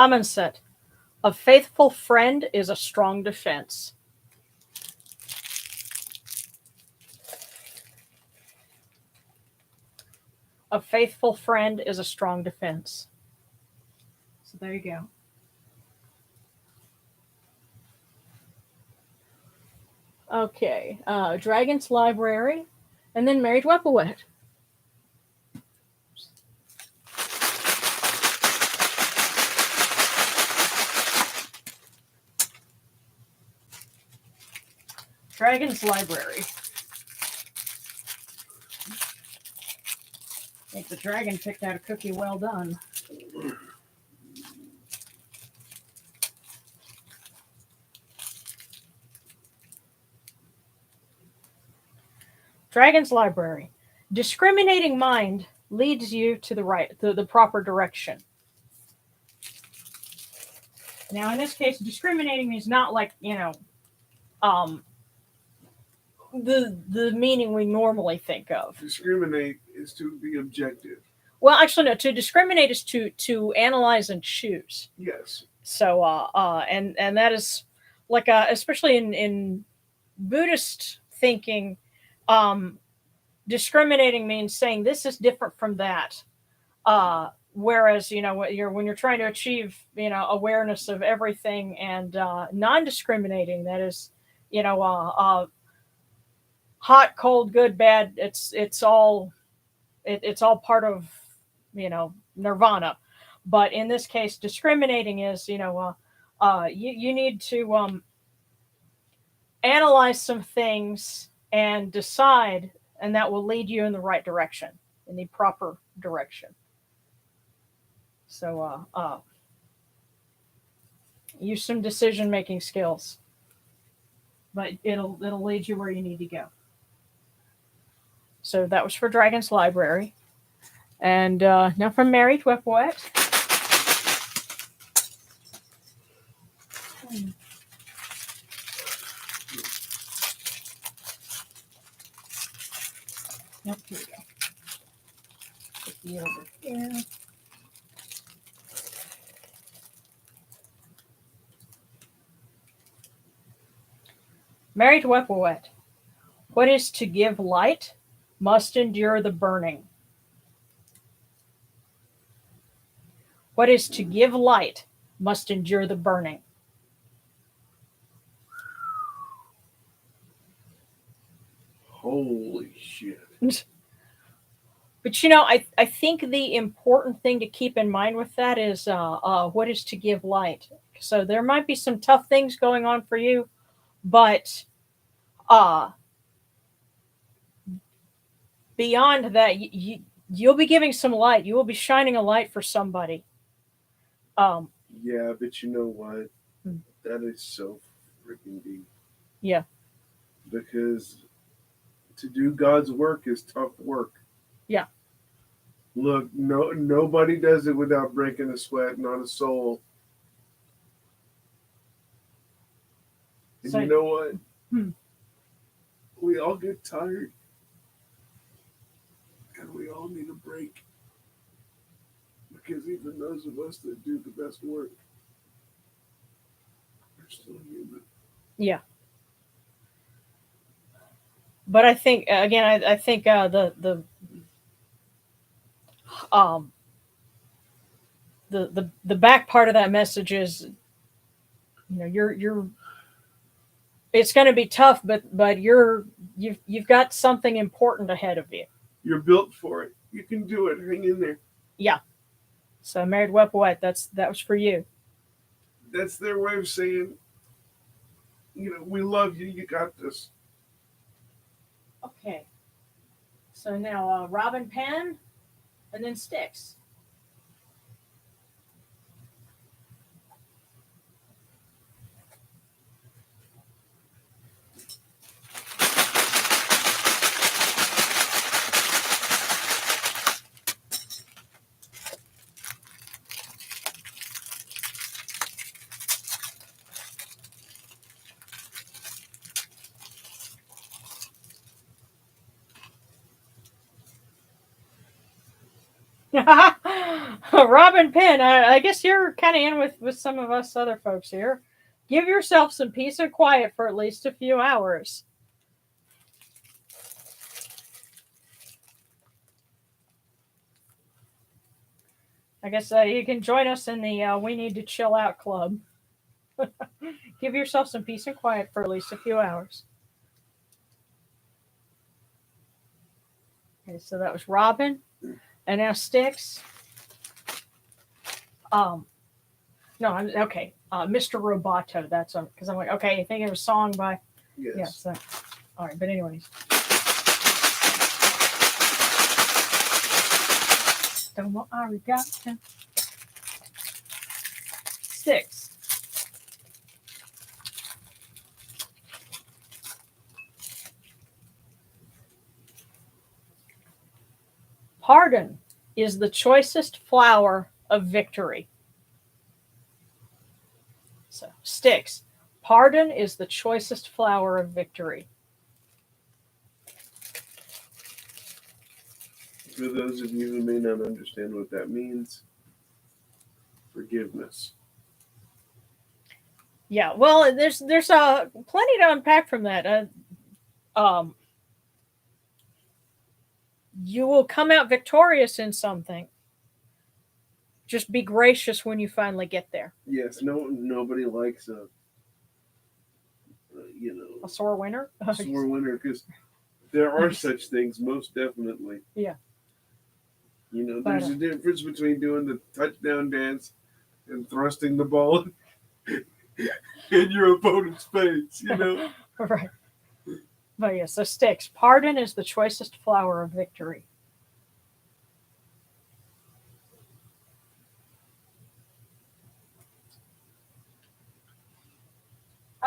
Amonset. A faithful friend is a strong defense. A faithful friend is a strong defense. So there you go. Okay, Dragon's Library, and then Married Wepawet. Dragon's Library. I think the dragon picked out a cookie well done. Dragon's Library. Discriminating mind leads you to the proper direction. Now, in this case, discriminating is not like, the meaning we normally think of. Discriminate is to be objective. Well, actually, no. To discriminate is to analyze and choose. Yes. So, and that is like, especially in Buddhist thinking, discriminating means saying this is different from that. Whereas, when you're trying to achieve, awareness of everything, and non-discriminating, that is, hot, cold, good, bad. It's all part of, nirvana. But in this case, discriminating is, you need to analyze some things and decide, and that will lead you in the right direction, in the proper direction. So use some decision-making skills, but it'll lead you where you need to go. So that was for Dragon's Library. And now from Married Wepawet. Yep, here we go. Put the over here. Married Wepawet. What is to give light must endure the burning. What is to give light must endure the burning. Holy shit. But I think the important thing to keep in mind with that is what is to give light. So there might be some tough things going on for you, but beyond that, you'll be giving some light. You will be shining a light for somebody. Yeah, but you know what? That is so freaking deep. Yeah. Because to do God's work is tough work. Yeah. Look, nobody does it without breaking a sweat, not a soul. And So, you know what? We all get tired. And we all need a break. Because even those of us that do the best work are still human. Yeah. But I think, again, I think the back part of that message is, you're it's going to be tough, but you've got something important ahead of you. You're built for it. You can do it. Hang in there. Yeah. So Married Wepawet, that was for you. That's their way of saying, we love you. You got this. Okay. So now Robin Pen, and then Styx. Robin Penn, I guess you're kind of in with some of us other folks here. Give yourself some peace and quiet for at least a few hours. I guess you can join us in the We Need to Chill Out Club. Give yourself some peace and quiet for at least a few hours. Okay, so that was Robin. And now Styx. No, I'm okay. Mr. Roboto. That's because I'm like, okay, I think it was a song by. Yes. All right, but anyways. Domo arigato. Styx. Pardon is the choicest flower of victory. So, Styx. Pardon is the choicest flower of victory. For those of you who may not understand what that means, forgiveness. Yeah, well, there's plenty to unpack from that. You will come out victorious in something. Just be gracious when you finally get there. Yes, nobody likes a sore winner. Sore winner, because there are such things, most definitely. Yeah. There's a difference between doing the touchdown dance and thrusting the ball in your opponent's face. Right. But yes, so Styx. Pardon is the choicest flower of victory.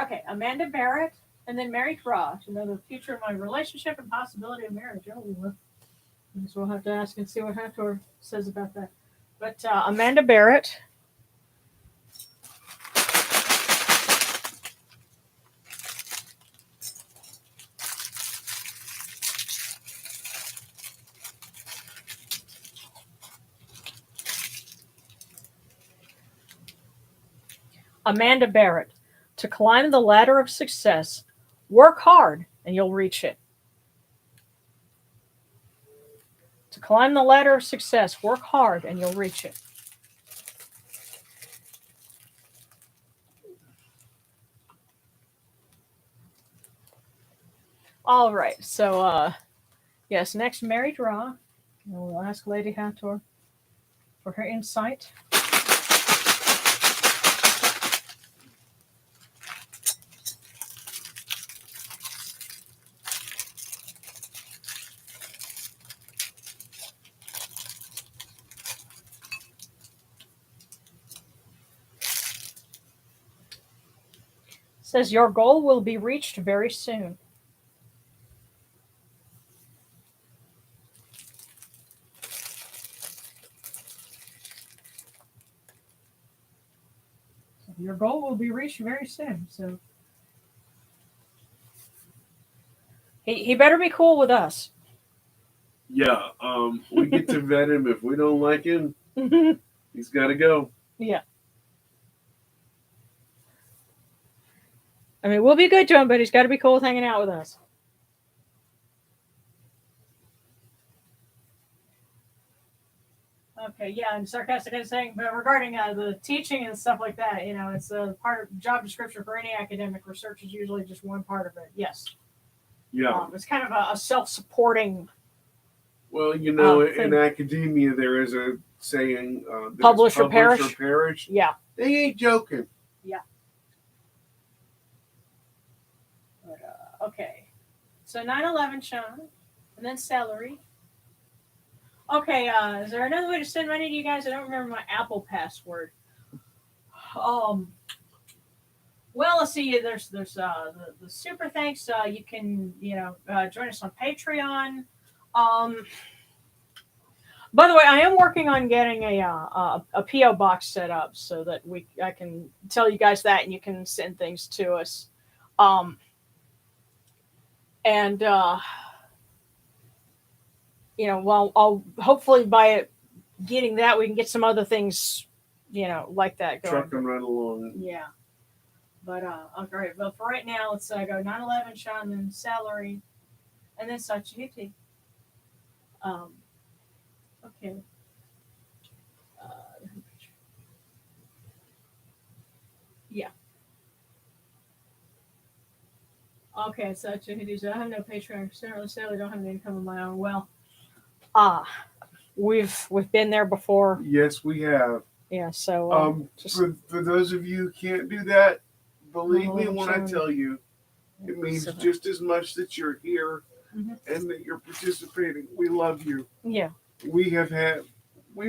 Okay, Amanda Barrett, and then Mary Ra to know the future of my relationship and possibility of marriage. Oh, I guess we'll have to ask and see what Hathor says about that. But Amanda Barrett. Amanda Barrett. To climb the ladder of success, work hard and you'll reach it. To climb the ladder of success, work hard and you'll reach it. All right, so yes, next Mary Ra. We'll ask Lady Hathor for her insight. Says your goal will be reached very soon. Your goal will be reached very soon. So he better be cool with us. Yeah, we get to vet him. If we don't like him, he's got to go. Yeah. I mean, we'll be good to him, but he's got to be cool with hanging out with us. Okay, yeah, and sarcastically saying, but regarding the teaching and stuff like that, it's a part of job description for any academic research is usually just one part of it. Yes. Yeah. It's kind of a self-supporting. Well, in academia, there is a saying, publish or perish. Yeah. They ain't joking. Yeah. But, okay. So 9/11, Sean, and then celery. Okay, is there another way to send money to you guys? I don't remember my Apple password. Well, let's see. There's the super thanks. You can join us on Patreon. By the way, I am working on getting a PO box set up so that I can tell you guys that and you can send things to us. Well, I'll hopefully by getting that, we can get some other things, like that going. Trucking right along. Yeah. But okay. But for right now, let's go 9/11, Sean, then salary, and then Sachihuti. Okay. Uh, yeah. Okay, Sachihuti. I have no Patreon. Sadly, don't have any income of my own. Well, ah, we've been there before. Yes, we have. Yeah. So just for those of you who can't do that, believe me 9/11 when I Sean. tell you, it means So- just as much that you're here Mhm. and that you're participating. We love you. Yeah. We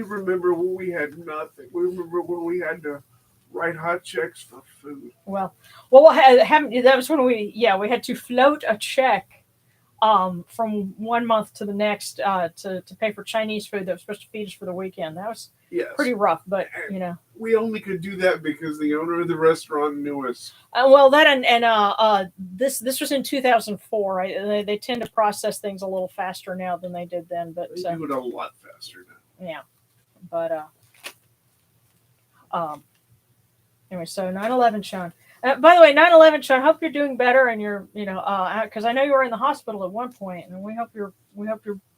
remember when we had nothing. We remember when we had to write hot checks for food. Well, that was when we had to float a check from 1 month to the next to pay for Chinese food that was supposed to feed us for the weekend. That was Yes. pretty rough, but We only could do that because the owner of the restaurant knew us. well, that and this was in 2004. Right? They tend to process things a little faster now than they did then, but They do it a lot faster now. yeah, but anyway, so 9/11, Sean. By the way, 9/11, Sean. Hope you're doing better, and you're because I know you were in the hospital at one point, and we hope you're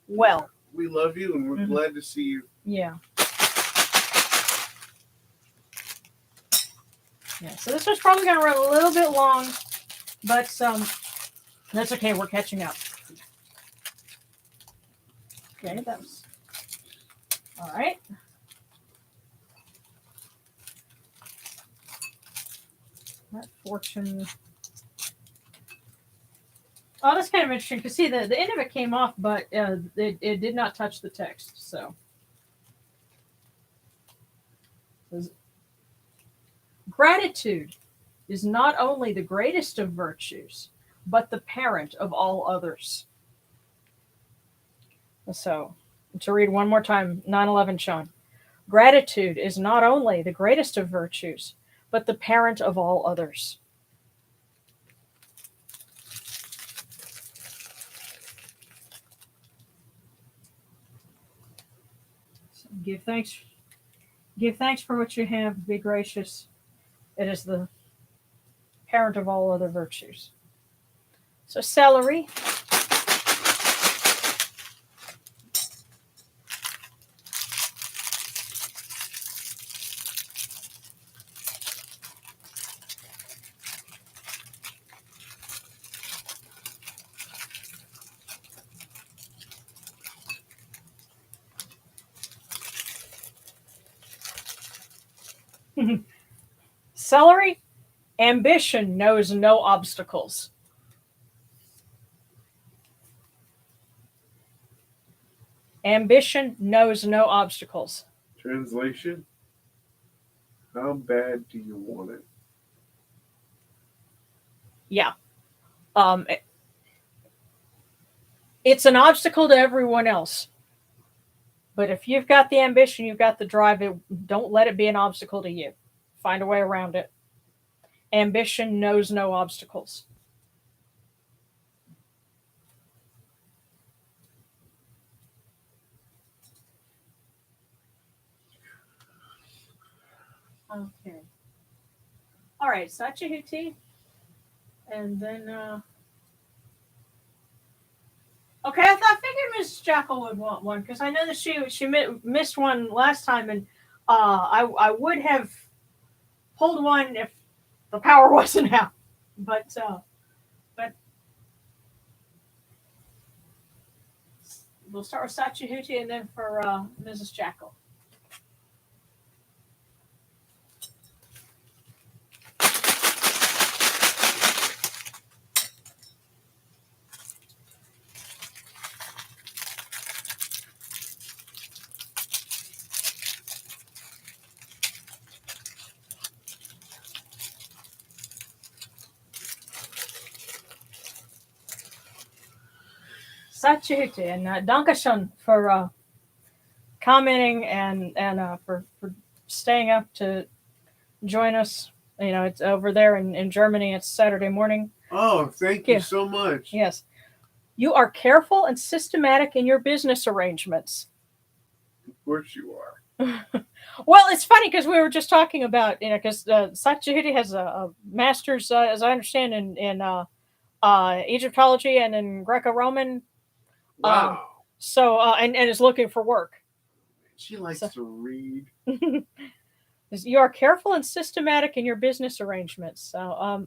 well. We love you and we're glad to see you. Yeah. Yeah, so this was probably going to run a little bit long, but that's okay. We're catching up. Okay, that was all right. That fortune. Oh, that's kind of interesting because see, the end of it came off, but it did not touch the text. So. Gratitude is not only the greatest of virtues, but the parent of all others. So, to read one more time, 9/11, Sean. Gratitude is not only the greatest of virtues, but the parent of all others. So give thanks. Give thanks for what you have. Be gracious. It is the parent of all other virtues. So celery. Celery. Ambition knows no obstacles. Ambition knows no obstacles. Translation: how bad do you want it? Yeah. It's an obstacle to everyone else. But if you've got the ambition, you've got the drive, don't let it be an obstacle to you. Find a way around it. Ambition knows no obstacles. Okay. All right, Sachihuti. And then, okay, I figured Mrs. Jackal would want one because I know that she missed one last time, and I would have pulled one if the power wasn't out, but we'll start with Sachihuti and then for Mrs. Jackal. Sachihuti and Dankashun for commenting and for staying up to join us. It's over there in Germany. It's Saturday morning. Oh, thank you so much. Yes. You are careful and systematic in your business arrangements. course you are. Well, it's funny because we were just talking about, because Satyajiti has a master's, as I understand, in Egyptology and in Greco-Roman. Wow. So and is looking for work. She likes to read. You are careful and systematic in your business arrangements. So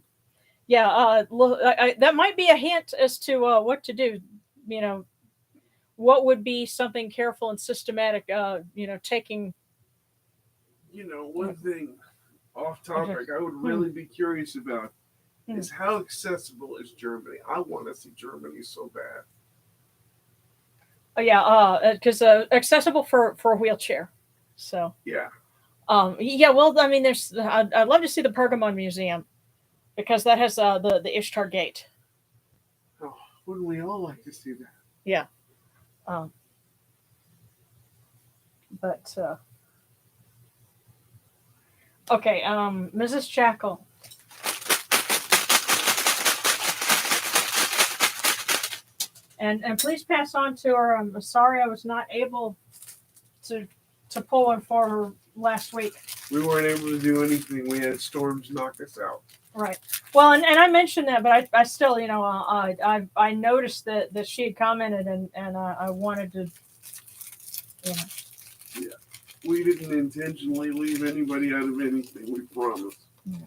yeah, that might be a hint as to what to do. What would be something careful and systematic? Taking. One thing off topic I would really be curious about is how accessible is Germany? I want to see Germany so bad. Yeah, because accessible for a wheelchair. So yeah. Yeah. Well, I mean, I'd love to see the Pergamon Museum because that has the Ishtar Gate. Oh, wouldn't we all like to see that? Yeah. But okay, Mrs. Jackal. And please pass on to her. I'm sorry I was not able to pull one for her last week. We weren't able to do anything. We had storms knock us out. Right. Well, and I mentioned that, but I still, I noticed that she had commented, and I wanted to, Yeah. We didn't intentionally leave anybody out of anything. We promise. Yeah.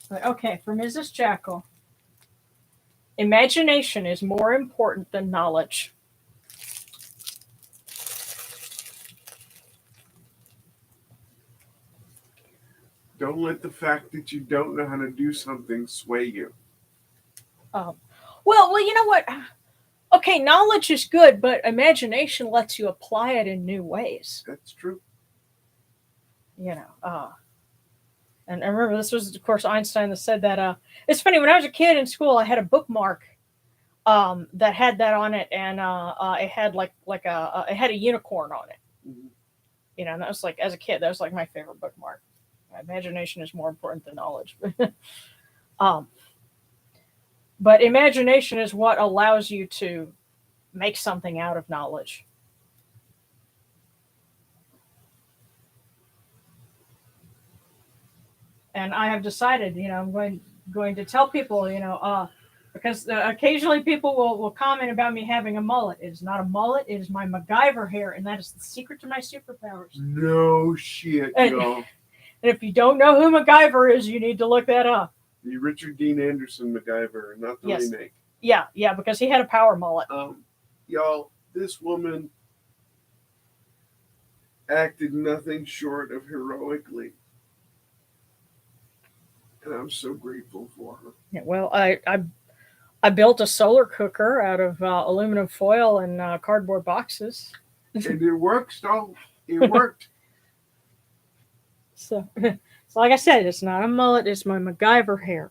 But okay, for Mrs. Jackal. Imagination is more important than knowledge. Don't let the fact that you don't know how to do something sway you. Well, you know what? Okay, knowledge is good, but imagination lets you apply it in new ways. That's true. And I remember this was, of course, Einstein that said that. It's funny, when I was a kid in school, I had a bookmark that had that on it, and it had it had a unicorn on it. Mm-hmm. And that was like, as a kid, that was like my favorite bookmark. Imagination is more important than knowledge. But imagination is what allows you to make something out of knowledge. And I have decided, I'm going to tell people, because occasionally people will comment about me having a mullet. It is not a mullet. It is my MacGyver hair, and that is the secret to my superpowers. No shit, y'all. And if you don't know who MacGyver is, you need to look that up. The Richard Dean Anderson MacGyver, not the remake. Yeah, because he had a power mullet. Y'all, this woman acted nothing short of heroically. And I'm so grateful for her. Yeah, well, I built a solar cooker out of aluminum foil and cardboard boxes. And it works, though. It worked. So like I said, it's not a mullet, it's my MacGyver hair.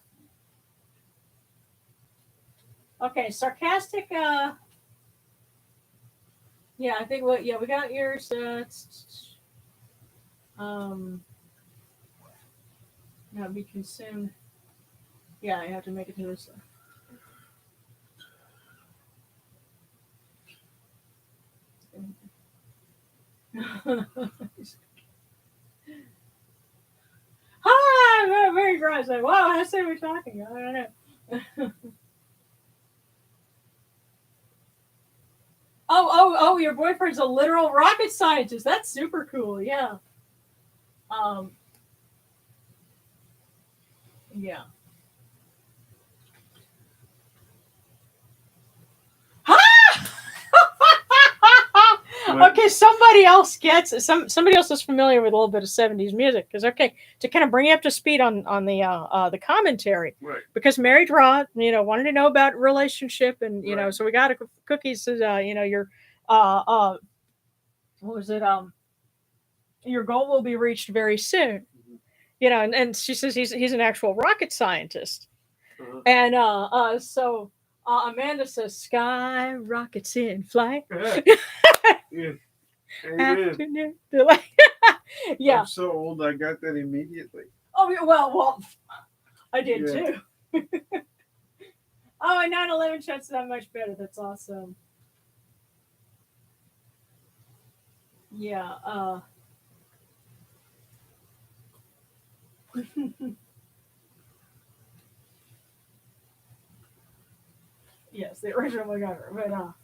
Okay, sarcastic. Yeah, I think we got yours. Be consumed. Yeah, I have to make it to this. Hi, very gross. Like, wow, I say we're talking. I don't know. Oh! Your boyfriend's a literal rocket scientist. That's super cool. Yeah. Yeah. Okay, somebody else gets it. Somebody else is familiar with a little bit of 70s music. Because to kind of bring you up to speed on the commentary, right? Because Mary Draw, wanted to know about relationship, and so we got a cookie says, your what was it? Your goal will be reached very soon. Mm-hmm. And she says he's an actual rocket scientist, and so Amanda says sky rockets in flight. Yeah. Afternoon. Yeah. I'm so old, I got that immediately. Oh, well, I did too. Oh, and 9/11 shuts that much better. That's awesome. Yeah. Yes, the original MacGyver. But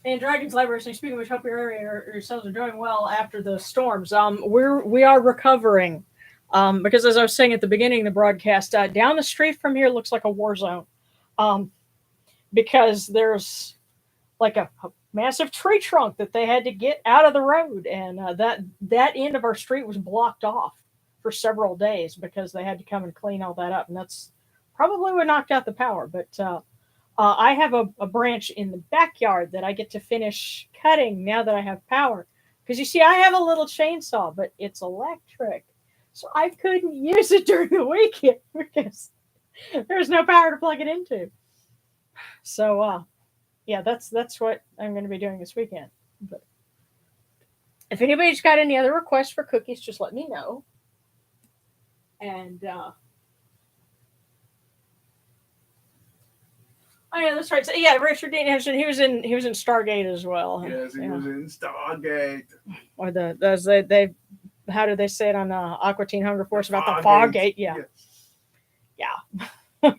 and Dragon's Liberation, speaking of which, hope your area yourselves are doing well after the storms. We are recovering. Because as I was saying at the beginning of the broadcast, down the street from here looks like a war zone. Um, because there's like a massive tree trunk that they had to get out of the road, and that end of our street was blocked off for several days because they had to come and clean all that up, and that's probably what knocked out the power. But I have a branch in the backyard that I get to finish cutting now that I have power. Because you see, I have a little chainsaw, but it's electric, so I couldn't use it during the weekend because there's no power to plug it into. So yeah, that's what I'm going to be doing this weekend. But if anybody's got any other requests for cookies, just let me know. And oh yeah, that's right. So, yeah, Richard Dean Henderson. He was in Stargate as well. Yes, he was in Stargate. Or they how do they say it on Aqua Teen Hunger Force about the fog gate? Yeah, yes. Yeah.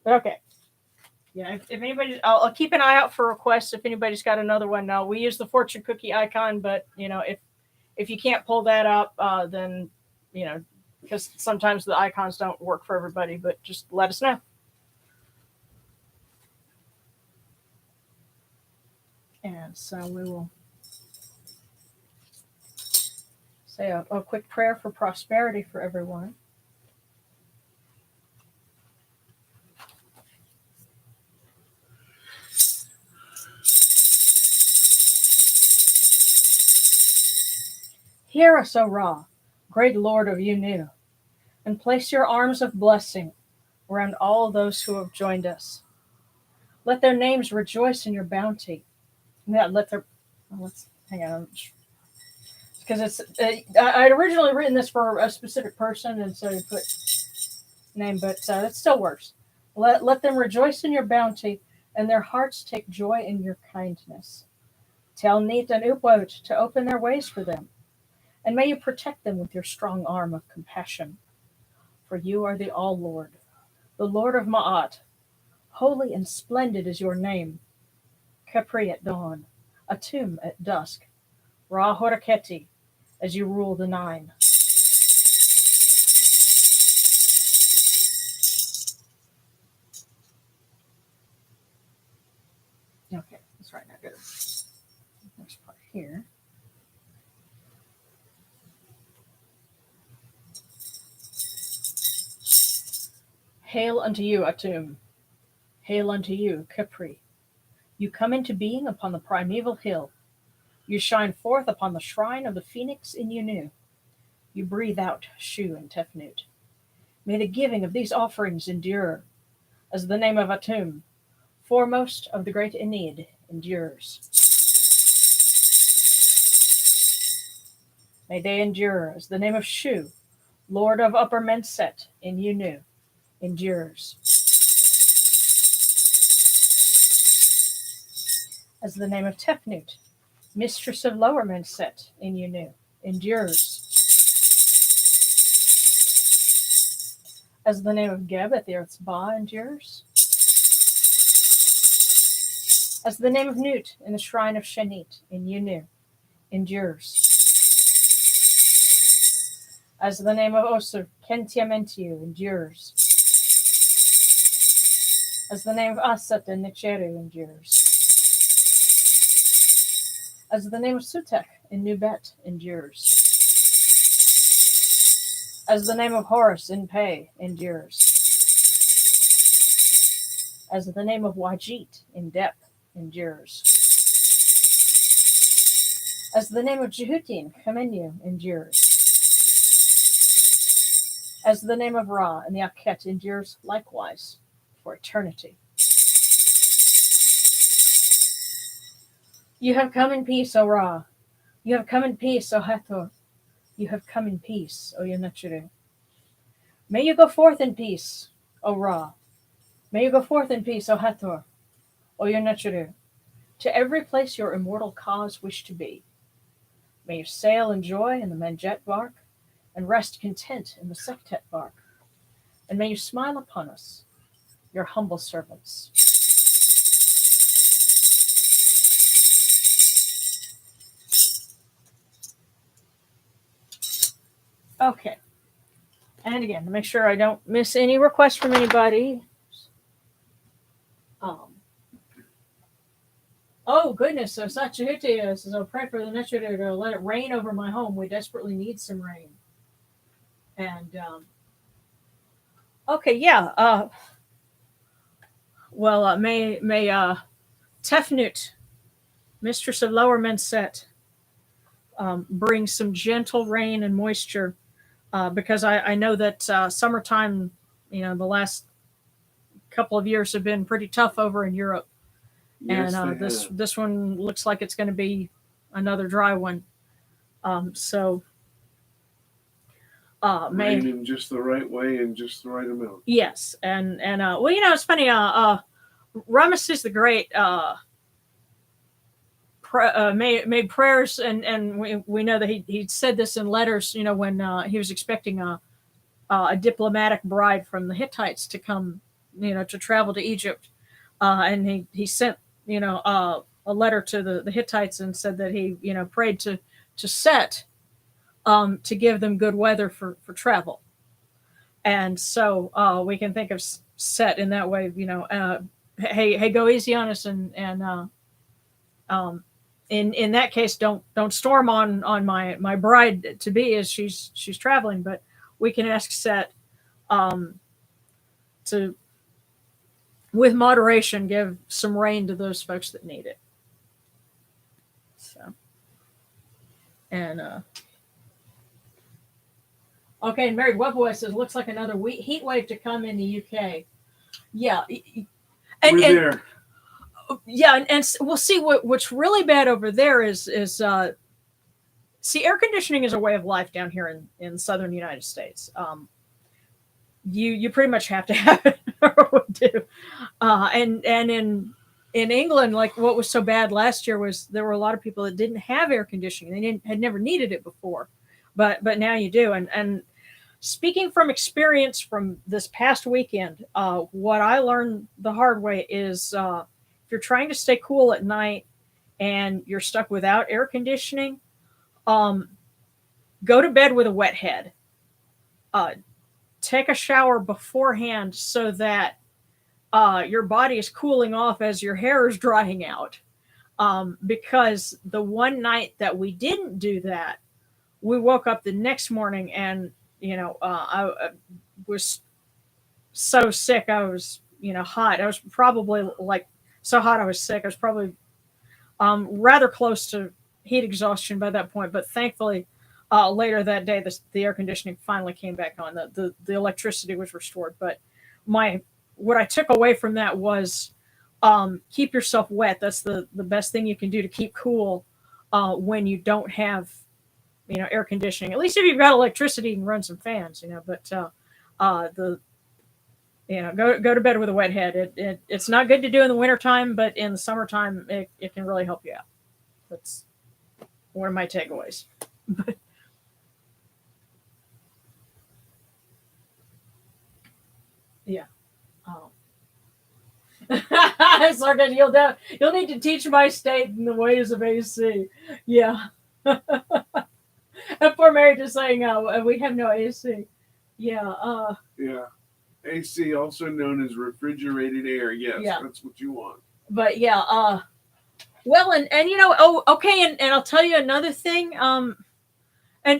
But okay. Yeah, if anybody, I'll keep an eye out for requests. If anybody's got another one, now we use the fortune cookie icon, but if you can't pull that up, then because sometimes the icons don't work for everybody. But just let us know. And so we will say a quick prayer for prosperity for everyone. Hear us, O Ra, great Lord of Unu, and place your arms of blessing around all those who have joined us. Let their names rejoice in your bounty. Yeah, let's hang on, because it's I'd originally written this for a specific person, and so you put name, but it still works. Let them rejoice in your bounty, and their hearts take joy in your kindness. Tell Neat and Upwot to open their ways for them, and may you protect them with your strong arm of compassion. For you are the All-Lord, the Lord of Ma'at. Holy and splendid is your name. Khepri at dawn, Atum at dusk, Ra Horaketi, as you rule the nine. Okay, that's right. Now go to the next part here. Hail unto you, Atum. Hail unto you, Khepri. You come into being upon the primeval hill. You shine forth upon the shrine of the phoenix in Unu. You breathe out Shu and Tefnut. May the giving of these offerings endure, as the name of Atum, foremost of the great Enid, endures. May they endure, as the name of Shu, Lord of Upper Menset in Unu, endures. As the name of Tefnut, Mistress of Lower Menset in Unu, endures. As the name of Gebeth, the Earth's Ba, endures. As the name of Nut in the shrine of Shenit in Unu, endures. As the name of Osir, Kentiamentiu, endures. As the name of Asat and Nicheru endures. As the name of Sutek in Nubet endures. As the name of Horus in Pe endures. As the name of Wajit in Dep endures. As the name of Jehutin, Kamenu, endures. As the name of Ra and the Akhet endures likewise for eternity. You have come in peace, O Ra. You have come in peace, O Hathor. You have come in peace, O Yonachuru. May you go forth in peace, O Ra. May you go forth in peace, O Hathor, O Yonachuru. to every place your immortal cause wish to be. May you sail in joy in the Manjet bark, and rest content in the Sektet bark. And may you smile upon us, your humble servants. Okay. And again, to make sure I don't miss any requests from anybody. Oh, goodness. So Sachihuti says, I'll pray for the next year to let it rain over my home. We desperately need some rain. And, okay, yeah. May Tefnut, Mistress of Lower Menset, bring some gentle rain and moisture, because I know that summertime, the last couple of years have been pretty tough over in Europe. Yes, And this one looks like it's going to be another dry one. So rain in just the right way and just the right amount. Yes, and well, it's funny. Ramesses the Great made prayers, and we know that he said this in letters. When he was expecting a diplomatic bride from the Hittites to come, to travel to Egypt, and he sent a letter to the Hittites and said that he prayed to Set to give them good weather for travel. And so we can think of Set in that way, hey, go easy on us, and in that case, don't storm on my bride to be as she's traveling, but we can ask Set to, with moderation, give some rain to those folks that need it. So, and okay, and Mary Webboy says, looks like another heat wave to come in the UK. Yeah. We're there. Yeah, and we'll see what's really bad over there is see, air conditioning is a way of life down here in southern United States. You pretty much have to have it or would do. And in England, like what was so bad last year was there were a lot of people that didn't have air conditioning. They had never needed it before, but now you do. And speaking from experience from this past weekend, what I learned the hard way is if you're trying to stay cool at night and you're stuck without air conditioning, go to bed with a wet head. Take a shower beforehand so that your body is cooling off as your hair is drying out. Because the one night that we didn't do that, we woke up the next morning and, I was so sick. I was, hot. I was probably like so hot I was sick. I was probably rather close to heat exhaustion by that point. But thankfully, later that day, the air conditioning finally came back on. The electricity was restored. But what I took away from that was keep yourself wet. That's the best thing you can do to keep cool when you don't have air conditioning. At least if you've got electricity, you can run some fans. But go to bed with a wet head. It's not good to do in the wintertime, but in the summertime, it can really help you out. That's one of my takeaways. Yeah. Sargon, you'll need to teach my state in the ways of AC. Yeah. And poor Mary just saying, we have no AC. Yeah. Yeah. AC, also known as refrigerated air. Yes, yeah. That's what you want. But yeah. Well, and okay, and I'll tell you another thing. And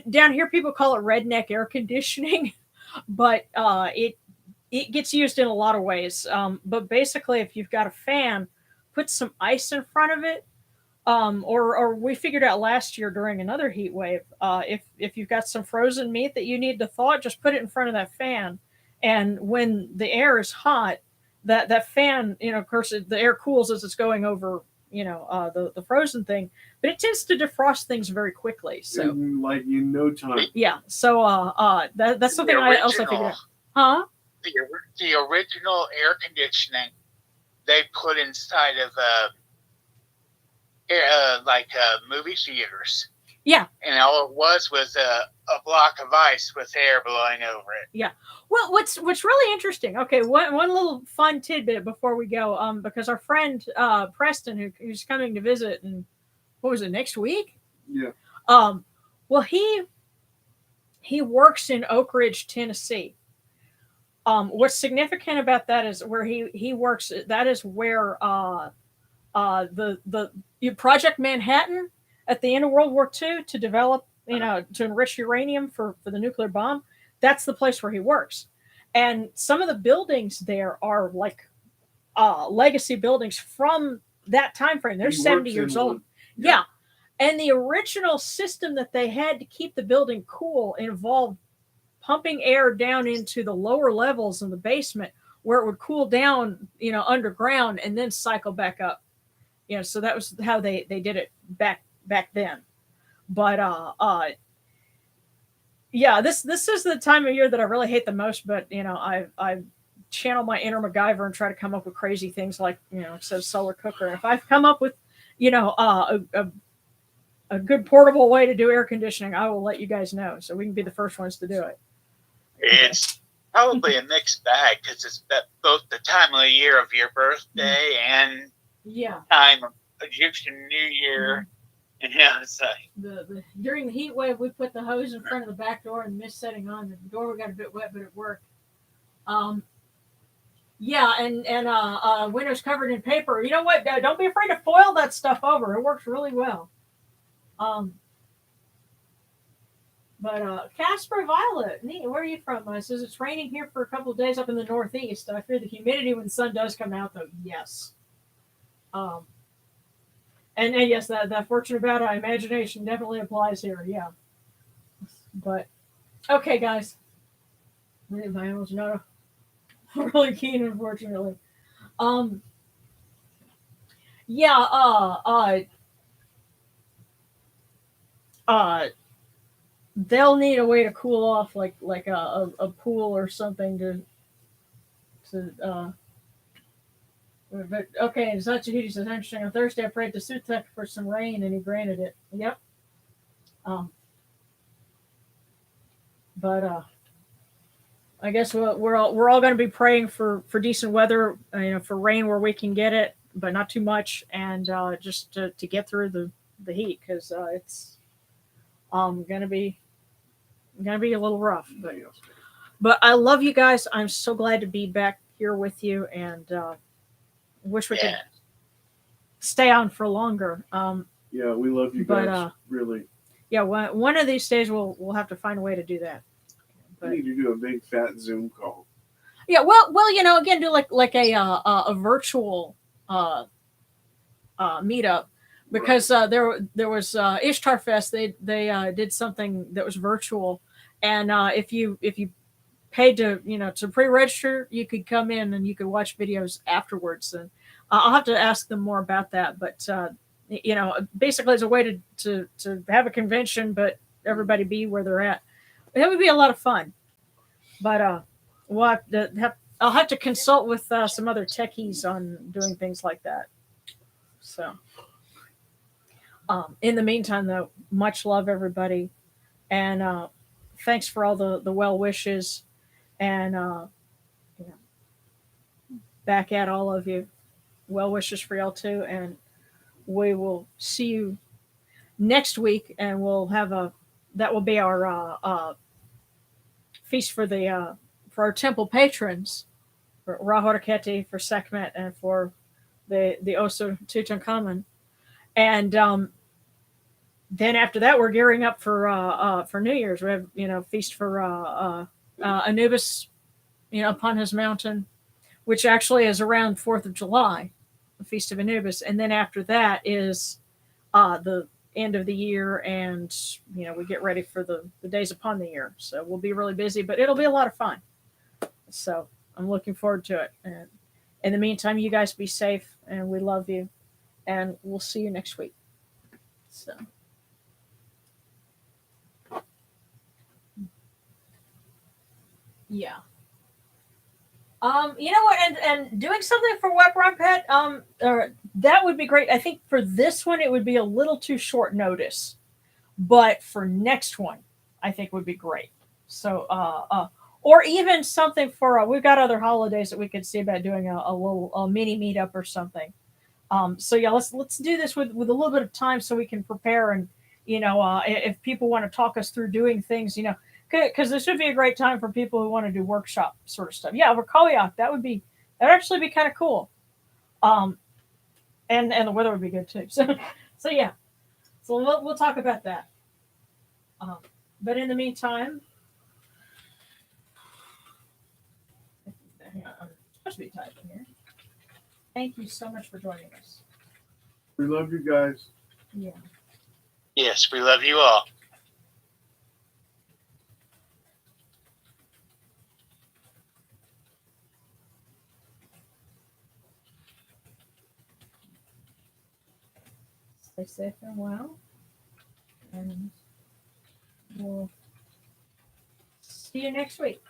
down here people call it redneck air conditioning, but it gets used in a lot of ways. But basically, if you've got a fan, put some ice in front of it. Or we figured out last year during another heat wave, if you've got some frozen meat that you need to thaw, just put it in front of that fan. And when the air is hot, that fan, of course, the air cools as it's going over, the frozen thing, but it tends to defrost things very quickly. So in no time. Yeah. So that's something I also figured out. Huh? The original air conditioning they put inside of movie theaters. Yeah. And all it was a block of ice with air blowing over it. Yeah. Well, what's really interesting? Okay, one little fun tidbit before we go. Because our friend Preston, who's coming to visit, and what was it, next week? Yeah. Well, he works in Oak Ridge, Tennessee. What's significant about that is where he works. That is where the Project Manhattan at the end of World War II to develop, to enrich uranium for the nuclear bomb. That's the place where he works, and some of the buildings there are like legacy buildings from that time frame. They're 70 years old. Yeah. And the original system that they had to keep the building cool involved pumping air down into the lower levels in the basement where it would cool down, underground and then cycle back up. So that was how they did it back then. But this is the time of year that I really hate the most. But I channel my inner MacGyver and try to come up with crazy things like it says solar cooker. And if I come up with a good portable way to do air conditioning, I will let you guys know so we can be the first ones to do it. It's probably a mixed bag because it's both the time of the year of your birthday and time of Egyptian New Year. It's like during the heat wave, we put the hose in front of the back door and the mist setting on. The door got a bit wet, but it worked. And windows covered in paper. You know what? Don't be afraid to foil that stuff over. It works really well. But Casper Violet, neat. Where are you from? Says it's raining here for a couple of days up in the Northeast. I fear the humidity when the sun does come out, though. Yes. And yes, that fortune about imagination definitely applies here. Yeah. But okay, guys. My was not really keen, unfortunately. They'll need a way to cool off, like a pool or something but okay, and Satsuhiti says, interesting. On Thursday, I prayed to Sutek for some rain, and he granted it. Yep. But I guess we're all going to be praying for decent weather, for rain where we can get it, but not too much, and just to get through the heat because it's going to be a little rough. But I love you guys. I'm so glad to be back here with you, and wish we could stay on for longer. Yeah, we love you guys. Really. Yeah, one of these days we'll have to find a way to do that. We need to do a big fat Zoom call. Yeah, well, again, do like a virtual meetup because there was Ishtar Fest. They did something that was virtual, and if you paid to pre-register, you could come in and you could watch videos afterwards. And I'll have to ask them more about that. But basically, it's a way to have a convention, but everybody be where they're at. That would be a lot of fun. But I'll have to consult with some other techies on doing things like that. So, in the meantime, though, much love, everybody, and thanks for all the well wishes, and back at all of you, well wishes for y'all too, and we will see you next week, and we'll have that will be our feast for our temple patrons, for Rahoraketi, for Sekhmet, and for the Oso Tutankhamun. And then after that, we're gearing up for New Year's. We have feast for Anubis, upon his mountain, which actually is around 4th of July, the Feast of Anubis. And then after that is the end of the year, and we get ready for the days upon the year. So we'll be really busy, but it'll be a lot of fun. So I'm looking forward to it. And in the meantime, you guys be safe, and we love you, and we'll see you next week. So. Yeah. You know what, and doing something for Web Run Pet, or that would be great. I think for this one it would be a little too short notice, but for next one, I think would be great. So, or even something for we've got other holidays that we could see about doing a little mini meetup or something. So yeah, let's do this with a little bit of time so we can prepare and if people want to talk us through doing things, because this would be a great time for people who want to do workshop sort of stuff. Yeah, over Koyak, that would actually be kind of cool. Um, and the weather would be good too. So yeah, so we'll talk about that. Um, but in the meantime, hang on, I'm supposed to be typing here. Thank you so much for joining us. We love you guys. Yeah. Yes, we love you all. Stay safe and well. And we'll see you next week.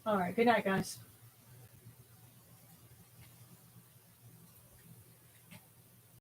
All right. Good night, guys.